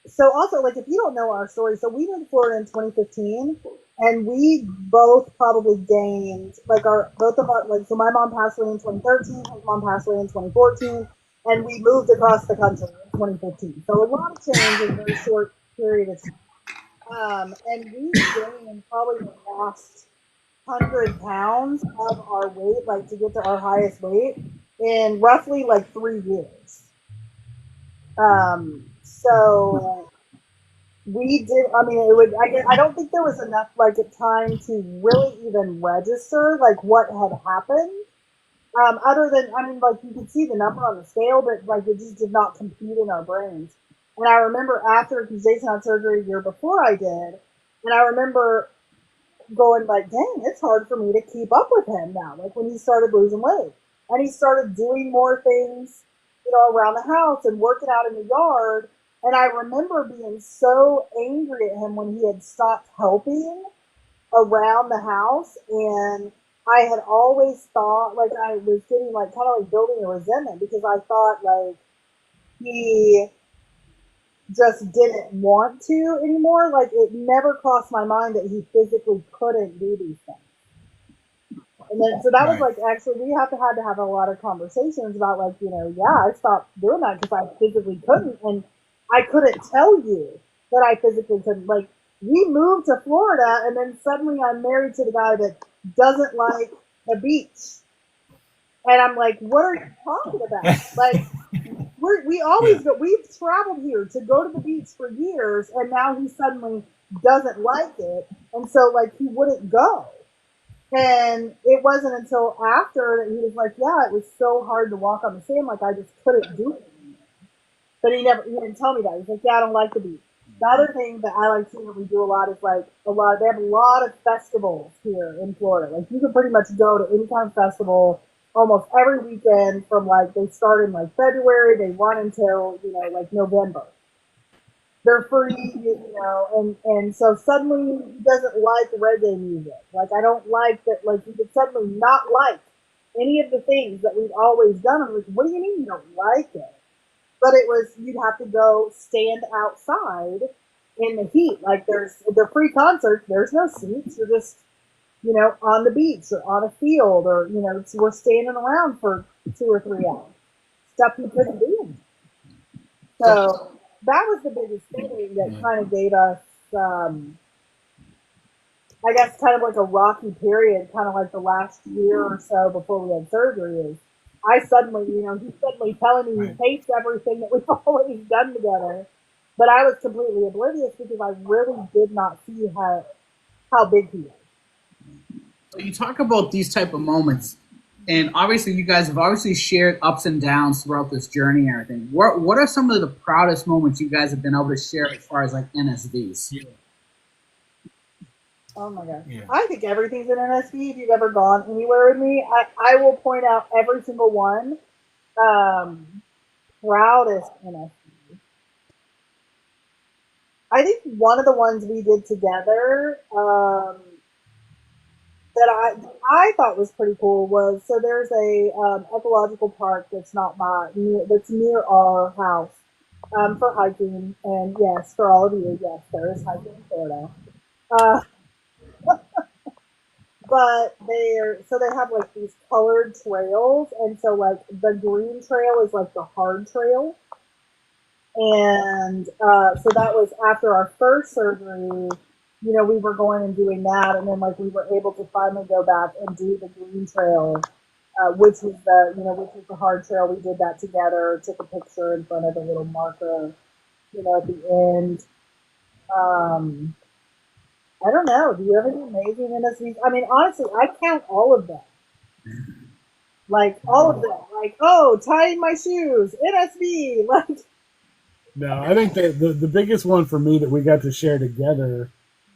so also like if you don't know our story, so we moved to Florida in 2015, and we both probably gained like our both of our like so my mom passed away in 2013, his mom passed away in 2014, and we moved across the country in 2015. So a lot of change in a very short period of time. And we gained probably lost 100 pounds of our weight, like to get to our highest weight in roughly like 3 years. So we did. I mean, it would. I don't think there was enough like time to really even register like what had happened. Other than, I mean, like you could see the number on the scale, but like it just did not compute in our brains. And I remember after, because Jason had surgery a year before I did, and I remember going like, dang, it's hard for me to keep up with him now. Like when he started losing weight, and he started doing more things, around the house and working out in the yard. And I remember being so angry at him when he had stopped helping around the house, and I had always thought like I was getting like kind of like building a resentment because I thought like he just didn't want to anymore. Like it never crossed my mind that he physically couldn't do these things. And then so that was Right. like actually we had to have a lot of conversations about like yeah, I stopped doing that because I physically couldn't, and I couldn't tell you that I physically couldn't. Like we moved to Florida, and then suddenly I'm married to the guy that doesn't like the beach, and I'm like, what are you talking about? Like we always Yeah. go. We've traveled here to go to the beach for years, and now he suddenly doesn't like it, and so like he wouldn't go. And it wasn't until after that he was like, "Yeah, it was so hard to walk on the sand, like I just couldn't do it." But he didn't tell me that. He's like, "Yeah, I don't like the beach." The other thing that I like seeing that we do a lot is like they have a lot of festivals here in Florida. Like you can pretty much go to any kind of festival almost every weekend from like they start in like February, they run until like November. They're free, and so suddenly he doesn't like reggae music. Like I don't like that. Like he could suddenly not like any of the things that we've always done. I'm like, what do you mean you don't like it? But it was you'd have to go stand outside in the heat. Like they're free concerts. There's no seats. You're just on the beach or on a field or we're standing around for 2 or 3 hours. Stuff you couldn't do. So that was the biggest thing that Yeah. kind of gave us, I guess, kind of like a rocky period, kind of like the last year or so before we had surgery. Is I suddenly, he's suddenly telling me Right. he hates everything that we've always done together, but I was completely oblivious because I really did not see how big he is. So you talk about these type of moments, and obviously you guys have obviously shared ups and downs throughout this journey and everything. What are some of the proudest moments you guys have been able to share as far as like NSVs? Yeah. Oh my gosh. Yeah. I think everything's an NSV. If you've ever gone anywhere with me, I will point out every single one. Proudest NSV. I think one of the ones we did together that I thought was pretty cool was, so there's a ecological park that's not that's near our house for hiking, and yes, for all of you, yes, there is hiking in Florida. Uh, but they have like these colored trails, and so like the green trail is like the hard trail, and so that was after our first surgery. You know, we were going and doing that, and then like we were able to finally go back and do the green trail, which was the hard trail. We did that together. Took a picture in front of the little marker, at the end. Um, I don't know. Do you have any amazing NSVs? I mean, honestly, I count all of them. Like all of them. Like, oh, tying my shoes, NSV. Like, No, I think that the biggest one for me that we got to share together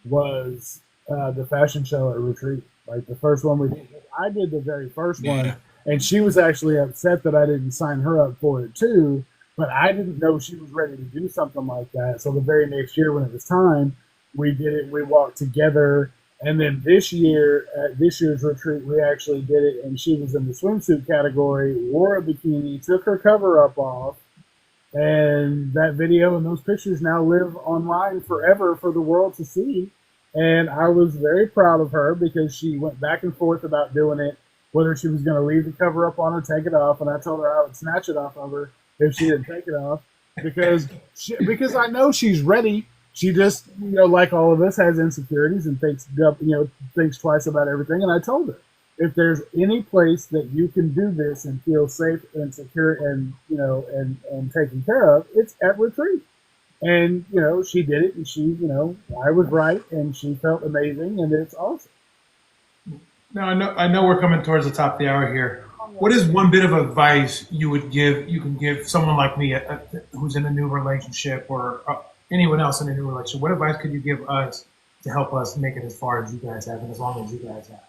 was the fashion show at Retreat. Like the first one we did. I did the very first one, and she was actually upset that I didn't sign her up for it too. But I didn't know she was ready to do something like that. So the very next year when it was time, we did it. We walked together. And then this year, at this year's retreat, we actually did it. And she was in the swimsuit category, wore a bikini, took her cover up off. And that video and those pictures now live online forever for the world to see. And I was very proud of her because she went back and forth about doing it, whether she was going to leave the cover up on or take it off. And I told her I would snatch it off of her if she didn't take it off because I know she's ready. She just, like all of us, has insecurities and thinks twice about everything. And I told her, if there's any place that you can do this and feel safe and secure and and taken care of, it's at Retreat. And she did it, and she I was right, and she felt amazing, and it's awesome. Now I know we're coming towards the top of the hour here. What is one bit of advice you can give someone like me who's in a new relationship or anyone else in a new relationship? What advice could you give us to help us make it as far as you guys have and as long as you guys have?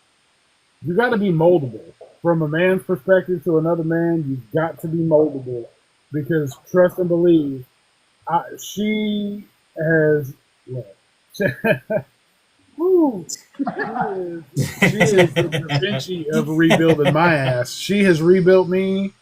You got to be moldable. From a man's perspective to another man, you've got to be moldable because trust and believe. She has. Woo, she is the Da Vinci of rebuilding my ass. She has rebuilt me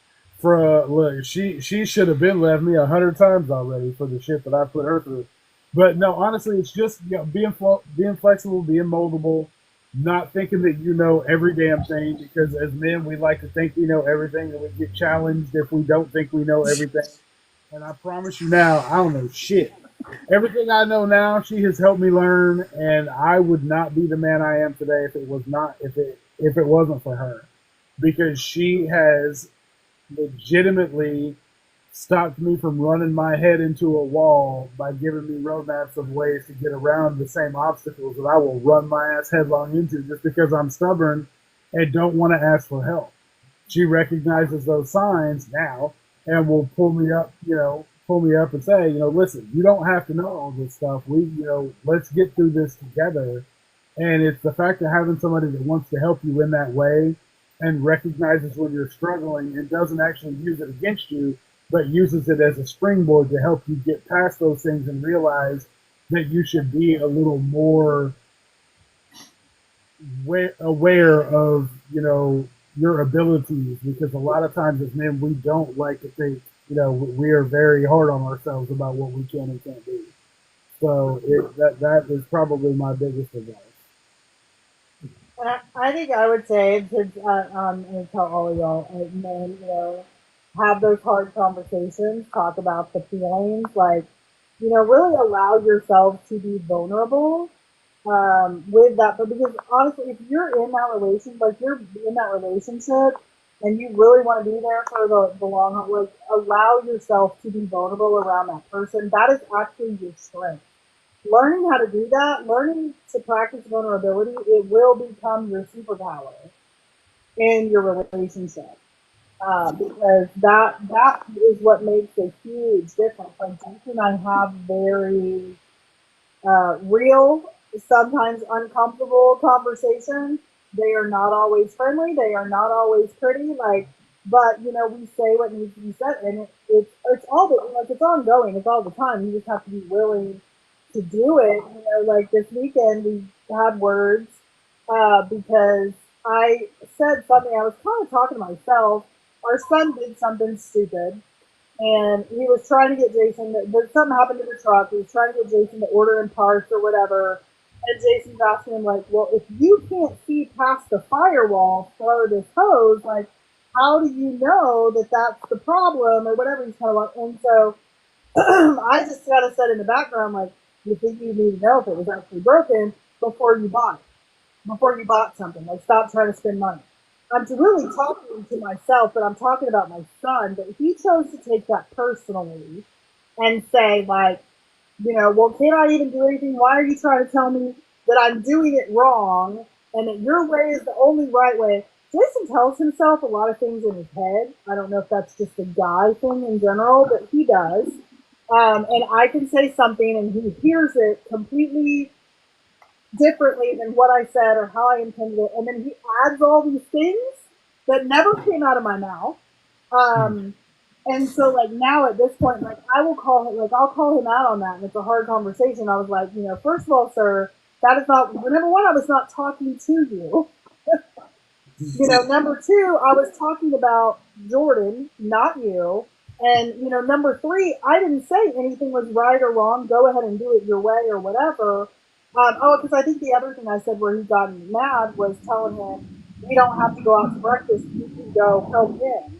look. She should have been left me 100 times already for the shit that I put her through. But no, honestly, it's just being flexible, being moldable, not thinking that you know every damn thing. Because as men, we like to think we know everything, and we get challenged if we don't think we know everything. And I promise you now, I don't know shit. Everything I know now, she has helped me learn, and I would not be the man I am today if it wasn't for her, because she has legitimately stopped me from running my head into a wall by giving me roadmaps of ways to get around the same obstacles that I will run my ass headlong into just because I'm stubborn and don't want to ask for help. She recognizes those signs now and will pull me up and say, listen, you don't have to know all this stuff. Let's get through this together. And it's the fact of having somebody that wants to help you in that way and recognizes when you're struggling and doesn't actually use it against you, but uses it as a springboard to help you get past those things and realize that you should be a little more aware of, your abilities, because a lot of times as men, we don't like to think, we are very hard on ourselves about what we can and can't do. So that is probably my biggest advice. I think I would say and tell all of y'all, men, have those hard conversations, talk about the feelings, like, really allow yourself to be vulnerable with that. But because honestly, if you're in that relationship and you really want to be there for the long haul, like, allow yourself to be vulnerable around that person. That is actually your strength. learning how to do that, learning to practice vulnerability, it will become your superpower in your relationship. Because that is what makes a huge difference. Like Jason and I have very real, sometimes uncomfortable conversations. They are not always friendly. They are not always pretty. Like, but we say what needs to be said, and it's all like it's ongoing. It's all the time. You just have to be willing to do it. Like this weekend we had words because I said something. I was kind of talking to myself. Our son did something stupid, and he was trying to get Jason. But something happened to the truck. He was trying to get Jason to order in parts or whatever. And Jason's asking him like, "Well, if you can't see past the firewall for this hose, like, how do you know that that's the problem or whatever?" He's kind of like, and so I just kind of said in the background like, "You think you need to know if it was actually broken before you bought it." Before you bought something. Like, stop trying to spend money. I'm really talking to myself, but I'm talking about my son. But he chose to take that personally and say, like, well, can't I even do anything? Why are you trying to tell me that I'm doing it wrong and that your way is the only right way? Jason tells himself a lot of things in his head. I don't know if that's just a guy thing in general, but he does. And I can say something and he hears it completely differently than what I said or how I intended it. And then he adds all these things that never came out of my mouth. And so like now at this point, like I'll call him out on that. And it's a hard conversation. I was like, first of all, sir, that is not, number one, I was not talking to you. Number two, I was talking about Jordan, not you. And, number three, I didn't say anything was right or wrong. Go ahead and do it your way or whatever. Because I think the other thing I said where he got mad was telling him, "We don't have to go out to breakfast. You can go help him."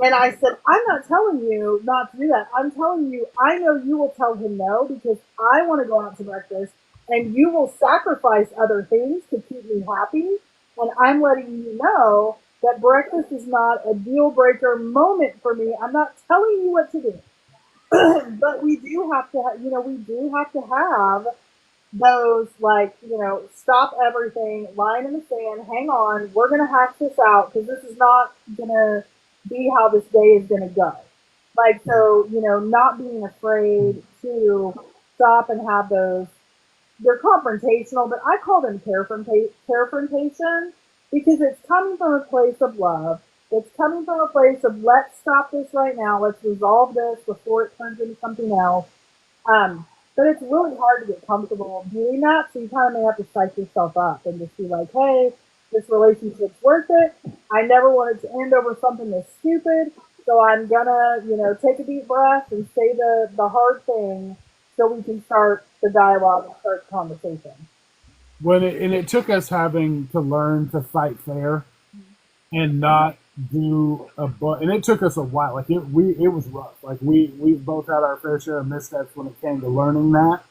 And I said, "I'm not telling you not to do that. I'm telling you, I know you will tell him no because I want to go out to breakfast and you will sacrifice other things to keep me happy. And I'm letting you know that breakfast is not a deal breaker moment for me. I'm not telling you what to do." But we do have to, have those like, stop everything, line in the sand, hang on, we're going to hash this out because this is not going to be how this day is going to go. Like, so, not being afraid to stop and have those, they're confrontational, but I call them carefrontation because it's coming from a place of love. It's coming from a place of let's stop this right now. Let's resolve this before it turns into something else. But it's really hard to get comfortable doing that. So you kind of may have to psych yourself up and just be like, hey, this relationship's worth it. I never wanted to end over something that's stupid. So I'm gonna, take a deep breath and say the hard thing so we can start the dialogue and start the conversation. It took us having to learn to fight fair and not do and it took us a while. Like it was rough. Like we both had our fair share of missteps when it came to learning that,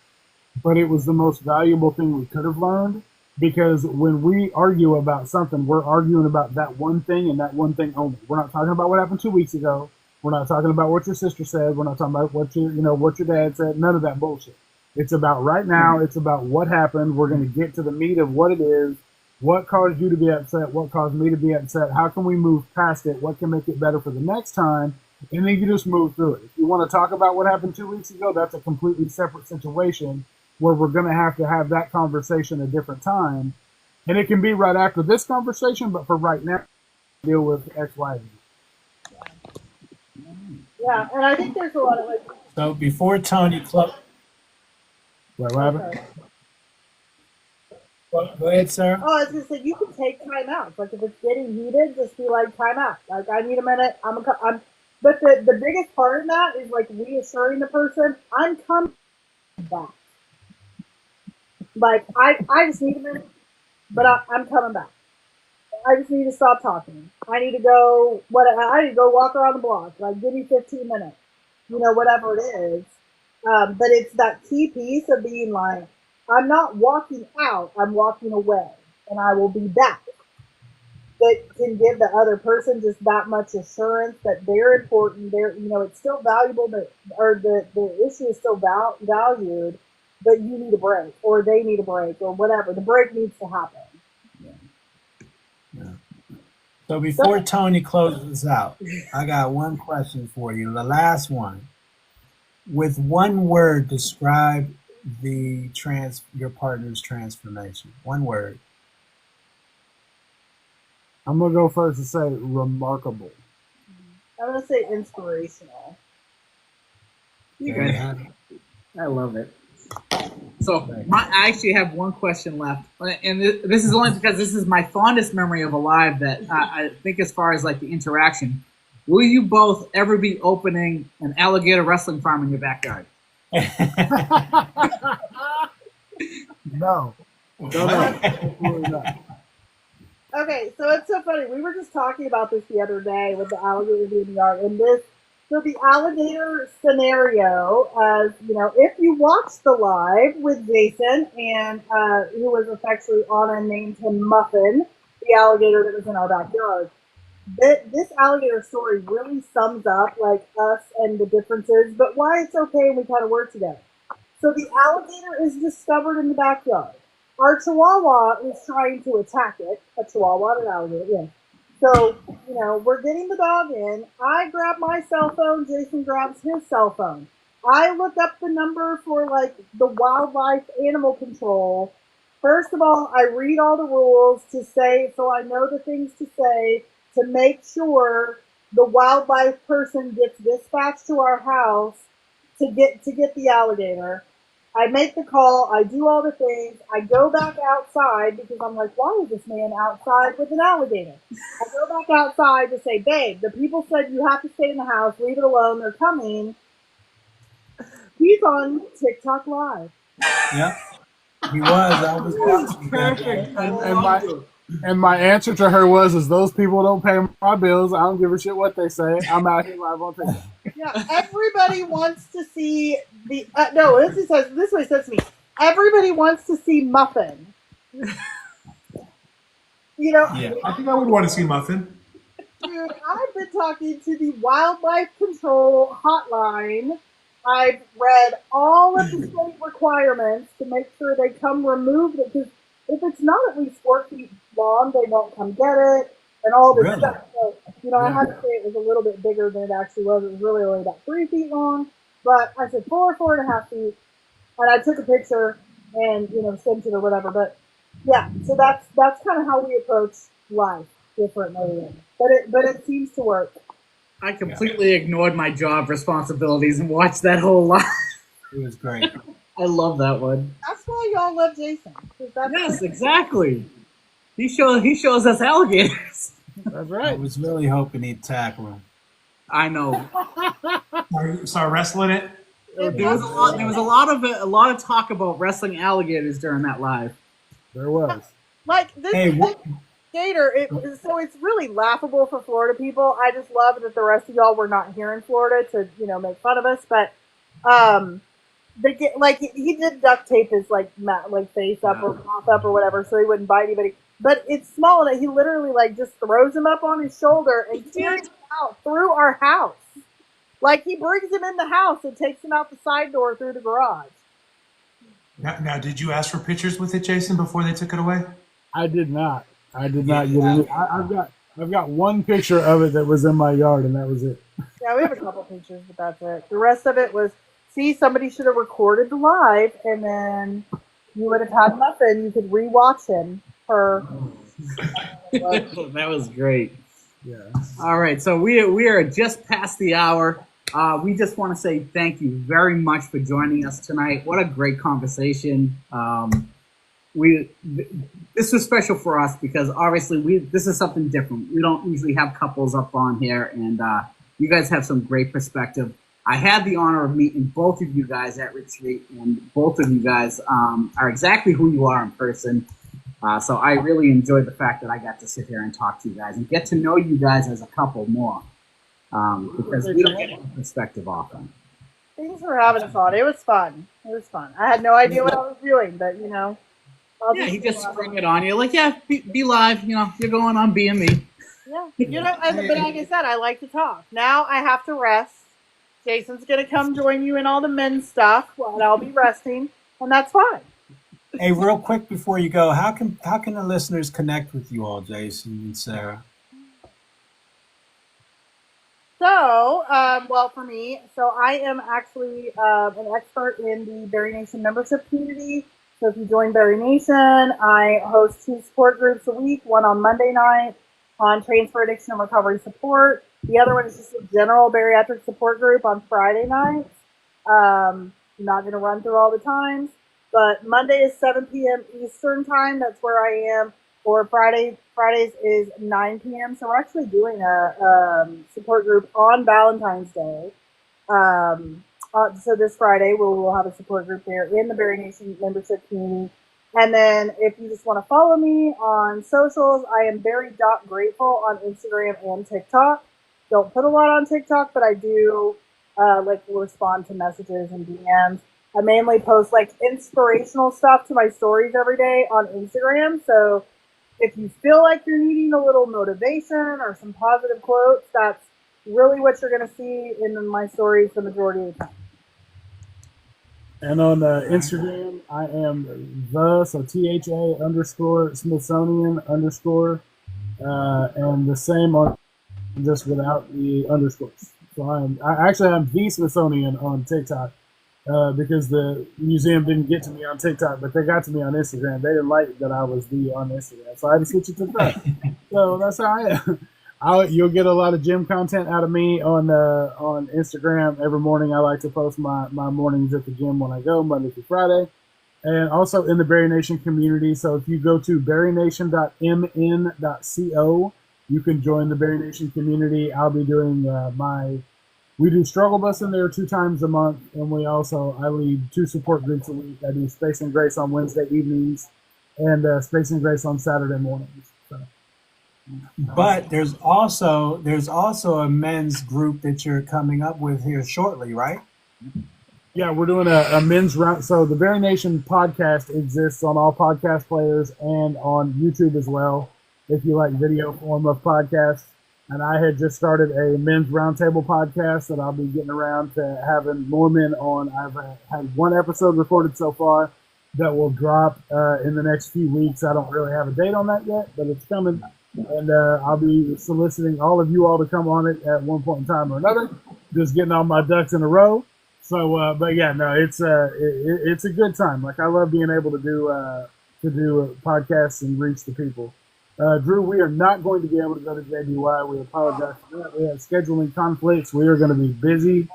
but it was the most valuable thing we could have learned because when we argue about something, we're arguing about that one thing and that one thing only. We're not talking about what happened 2 weeks ago. We're not talking about what your sister said. We're not talking about what your dad said. None of that bullshit. It's about right now. It's about what happened. We're going to get to the meat of what it is. What caused you to be upset? What caused me to be upset? How can we move past it? What can make it better for the next time? And then you just move through it. If you want to talk about what happened 2 weeks ago, that's a completely separate situation where we're going to have that conversation a different time. And it can be right after this conversation, but for right now, deal with X, Y, and Z. Yeah, and I think there's a lot of like. So before Tony close. What happened? Go ahead, sir. Oh, I was gonna say you can take time out. Like if it's getting heated, just be like time out. Like I need a minute. I'm. But the biggest part of that is like reassuring the person I'm coming back. Like I just need a minute, but I'm coming back. I just need to stop talking. I need to go. I need to go walk around the block. Like give me 15 minutes. Whatever it is. But it's that key piece of being like, I'm not walking out, I'm walking away, and I will be back. That can give the other person just that much assurance that they're important. It's still valuable, or the issue is still valued, but you need a break, or they need a break, or whatever. The break needs to happen. Yeah. So before Tony closes out, I got one question for you. The last one. With one word, describe your partner's transformation. One word. I'm gonna go first and say remarkable. I'm going to say inspirational. You guys, I love it. So I actually have one question left, and this is only because this is my fondest memory of Alive. That I think, as far as like the interaction, will you both ever be opening an alligator wrestling farm in your backyard? No. Absolutely not. Okay, so it's so funny. We were just talking about this the other day with the alligators in the yard, and so the alligator scenario, as you know, if you watch the live with Jason and who was affectionately on and named him Muffin, the alligator that was in our backyard. This alligator story really sums up like us and the differences, but why it's okay and we kind of work together. So the alligator is discovered in the backyard. Our chihuahua is trying to attack it. A chihuahua and an alligator, yeah. So, you know, we're getting the dog in. I grab my cell phone. Jason grabs his cell phone. I look up the number for like the wildlife animal control. First of all, I read all the rules to say, so I know the things to say to make sure the wildlife person gets dispatched to our house to get the alligator. I make the call, I do all the things, I go back outside because I'm like, why is this man outside with an alligator? I go back outside to say, babe, the people said you have to stay in the house, leave it alone, they're coming. He's on TikTok Live. Yeah, he was. I was watching. Perfect. And my answer to her was, those people don't pay my bills. I don't give a shit what they say. I'm out here live on TikTok. Yeah, everybody wants to see the. No, this way it says to me. Everybody wants to see Muffin. You know, Yeah. I think I would want to see Muffin. dude, I've been talking to the wildlife control hotline. I've read all of the state requirements to make sure they come remove it, because if it's not at least 4 feet long, they won't come get it, and all this Really? stuff. So, you know, I had to say it was a little bit bigger than it actually was. It was really only about 3 feet long, but I said 4.5 feet, and I took a picture and, you know, sent it or whatever. But yeah, so that's kind of how we approach life differently, but it seems to work. I completely ignored my job responsibilities and watched that whole live. It was great. I love that one. That's why y'all love Jason. Yes, exactly. He shows us alligators. That's I right. was really hoping he'd tackle him. I know. Start wrestling it. There was a lot of talk about wrestling alligators during that live. There was. Like this gator, so it's really laughable for Florida people. I just love that the rest of y'all were not here in Florida to, you know, make fun of us. But they get like he did duct tape his like face up or mouth up or whatever, so he wouldn't bite anybody. But it's small that he literally like just throws him up on his shoulder and carries him out through our house. Like he brings him in the house and takes him out the side door through the garage. Now, did you ask for pictures with it, Jason, before they took it away? I did not. I did not get it. I've got one picture of it that was in my yard, and that was it. Yeah, we have a couple pictures, but that's it. The rest of it was, see, somebody should have recorded the live, and then you would have had Muffin. You could rewatch him for. That was great. Yeah. All right, so we are just past the hour. We just want to say thank you very much for joining us tonight. What a great conversation. This was special for us because obviously this is something different. We don't usually have couples up on here, and you guys have some great perspective. I had the honor of meeting both of you guys at retreat, and both of you guys are exactly who you are in person. So I really enjoyed the fact that I got to sit here and talk to you guys and get to know you guys as a couple more, because we don't get any perspective often. Thanks for having us on. It was fun. I had no idea what I was doing, but you know. Yeah, he just sprung it on you. Like, yeah, be live. You know, you're going on BME. Yeah, you know, but like I said, I like to talk. Now I have to rest. Jason's gonna come join you in all the men's stuff while I'll be resting, and that's fine. Hey, real quick before you go, how can the listeners connect with you all, Jason and Sarah? So, well, for me, so I am actually an expert in the Bari Nation membership community. So if you join Bari Nation, I host 2 support groups a week, one on Monday night on transfer addiction and recovery support. The other one is just a general bariatric support group on Friday nights. I'm not going to run through all the times, but Monday is 7 p.m. Eastern time. That's where I am. Or Fridays is 9 p.m. So we're actually doing a support group on Valentine's Day. So this Friday we'll have a support group there in the Bari Nation membership community. And then if you just want to follow me on socials, I am Bari.grateful on Instagram and TikTok. Don't put a lot on TikTok, but I do like respond to messages and DMs. I mainly post like inspirational stuff to my stories every day on Instagram. So if you feel like you're needing a little motivation or some positive quotes, that's really what you're going to see in my stories the majority of the time. And on Instagram, I am so THA_Smithsonian_, and the same on just without the underscores. So I'm the Smithsonian on TikTok. Because the museum didn't get to me on TikTok, but they got to me on Instagram. They didn't like that I was on Instagram, so I had to switch it to that. So that's how I am. You'll get a lot of gym content out of me on Instagram. Every morning I like to post my mornings at the gym when I go, Monday through Friday. And also in the Bari Nation community. So if you go to barination.mn.co, you can join the Bari Nation community. I'll be doing we do struggle bus in there 2 times a month, and I lead 2 support groups a week. I do Space and Grace on Wednesday evenings, and Space and Grace on Saturday mornings. So. But there's also a men's group that you're coming up with here shortly, right? Yeah, we're doing a men's round. So the Bari Nation podcast exists on all podcast players and on YouTube as well, if you like video form of podcasts. And I had just started a men's roundtable podcast that I'll be getting around to having more men on. I've had 1 episode recorded so far that will drop in the next few weeks. I don't really have a date on that yet, but it's coming. And I'll be soliciting all of you all to come on it at one point in time or another, just getting all my ducks in a row. So, but yeah, no, it's a good time. Like I love being able to do podcasts and reach the people. Drew, we are not going to be able to go to JBY. We apologize for that. We have scheduling conflicts. We are going to be busy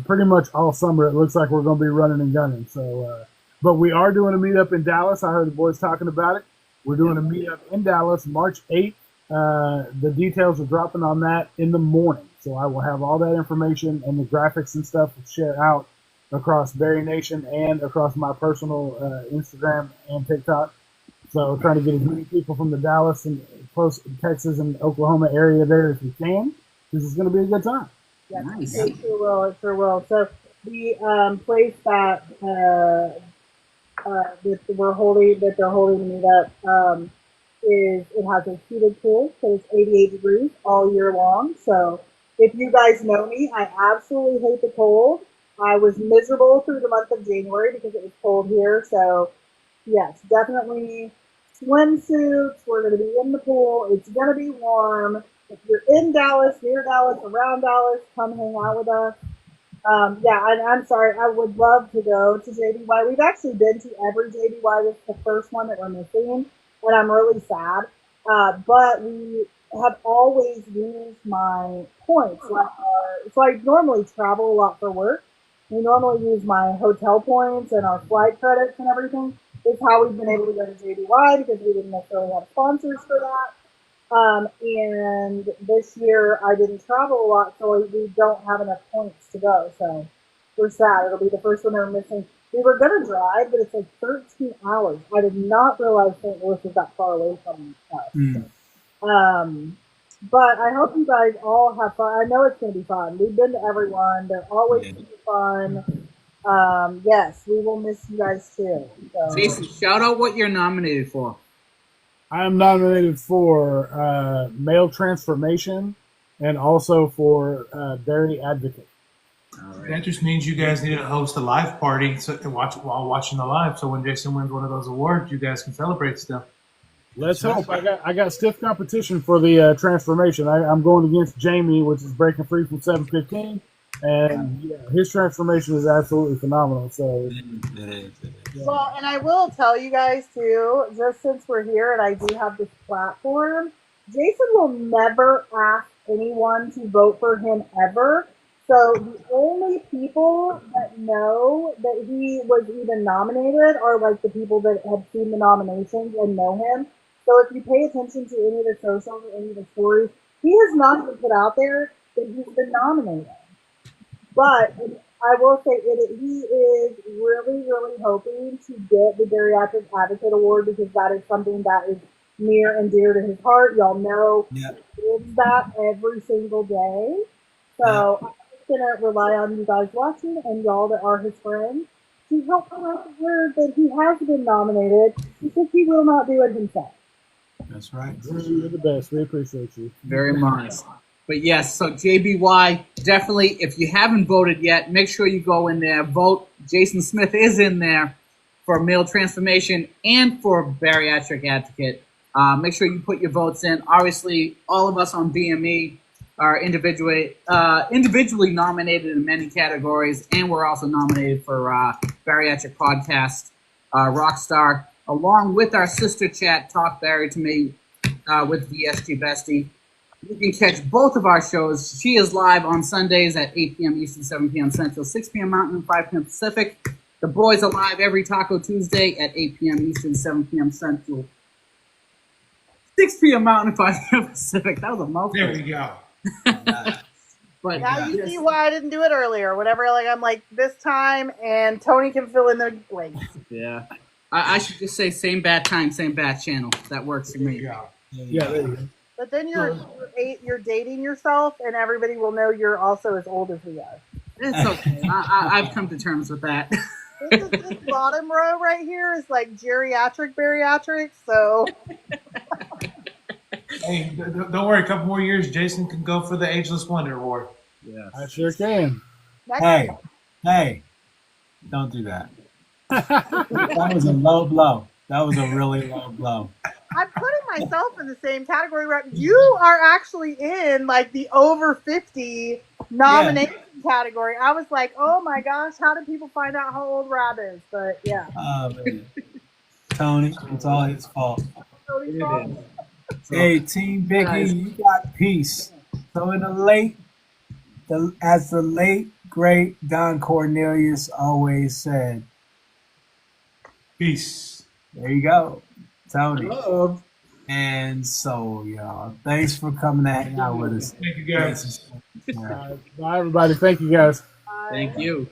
pretty much all summer. It looks like we're going to be running and gunning. So, but we are doing a meetup in Dallas. I heard the boys talking about it. We're doing a meetup in Dallas March 8th. The details are dropping on that in the morning. So I will have all that information and the graphics and stuff to share out across Bari Nation and across my personal Instagram and TikTok. So trying to get as many people from the Dallas and close Texas and Oklahoma area there as we can, because it's going to be a good time. Yeah, Nice. it sure will. It sure will. So the place that they're holding the meetup it has a heated pool, so it's 88 degrees all year long. So if you guys know me, I absolutely hate the cold. I was miserable through the month of January because it was cold here. So yes, definitely swimsuits. We're going to be in the pool. It's going to be warm. If you're in Dallas, near Dallas, around Dallas, come hang out with us. I'm sorry. I would love to go to JBY. We've actually been to every JBY. This is the first one that we're missing, and I'm really sad. But we have always used my points. So I normally travel a lot for work. We normally use my hotel points and our flight credits and everything. Is how we've been able to go to JBY because we didn't necessarily have sponsors for that. And this year I didn't travel a lot, so we don't have enough points to go. So we're sad. It'll be the first one they're missing. We were going to drive, but it's like 13 hours. I did not realize St. Louis was that far away from us. But I hope you guys all have fun. I know it's going to be fun. We've been to everyone. They're always super fun. Yes, we will miss you guys too. So. Jason, shout out what you're nominated for. I am nominated for Male Transformation and also for Bari Advocate. All That right. just means you guys need to host a live party to watch while watching the live. So when Jason wins one of those awards, you guys can celebrate still. Let's That's hope. I got stiff competition for the transformation. I'm going against Jamie, which is breaking free from 715, and yeah, his transformation is absolutely phenomenal. So It is. Well, and I will tell you guys too, just since we're here and I do have this platform, Jason will never ask anyone to vote for him ever. So the only people that know that he was even nominated are like the people that have seen the nominations and know him. So if you pay attention to any of the socials or any of the stories, he has not even put out there that he's been nominated. But I will say he is really, really hoping to get the Geriatric Advocate Award because that is something that is near and dear to his heart. Y'all know Yeah. he lives that every single day. So I'm just going to rely on you guys watching and y'all that are his friends to help spread the word that he has been nominated because he will not do it himself. That's right. you're the best. We appreciate you Very much. But yes, so JBY, definitely, if you haven't voted yet, make sure you go in there, vote. Jason Smith is in there for male transformation and for bariatric advocate. Make sure you put your votes in. Obviously, all of us on BME are individually nominated in many categories, and we're also nominated for Bariatric Podcast Rockstar, along with our sister chat, Talk Barry to Me, with VSG Bestie. You can catch both of our shows. She is live on Sundays at 8 p.m. Eastern, 7 p.m. Central, 6 p.m. Mountain, 5 p.m. Pacific. The boys are live every Taco Tuesday at 8 p.m. Eastern, 7 p.m. Central, 6 p.m. Mountain, 5 p.m. Pacific. That was a mouthful. There we go. But Now you see why I didn't do it earlier. Whenever I'm like this time, and Tony can fill in the blanks. yeah, I should just say same bad time, same bad channel. That works for me. Yeah, there you go. But then you're dating yourself, and everybody will know you're also as old as we are. It's okay. I've come to terms with that. This bottom row right here is like geriatric, bariatric. So Hey, don't worry. A couple more years, Jason can go for the Ageless Wonder Award. Yeah. I sure can. Hey, don't do that. That was a low blow. That was a really low blow. I'm putting myself in the same category. Right? You are actually in like the over 50 nomination category. I was like, oh my gosh, how did people find out how old Rob is? But yeah. Tony, it's all his fault. Tony's fault. Hey, Team Biggie, you got peace. So in as the late great Don Cornelius always said, Peace. there you go, Tony. Love. And so, y'all, thanks for coming to hang out with us. Thank you, guys. Bye, everybody. Thank you, guys. Thank you.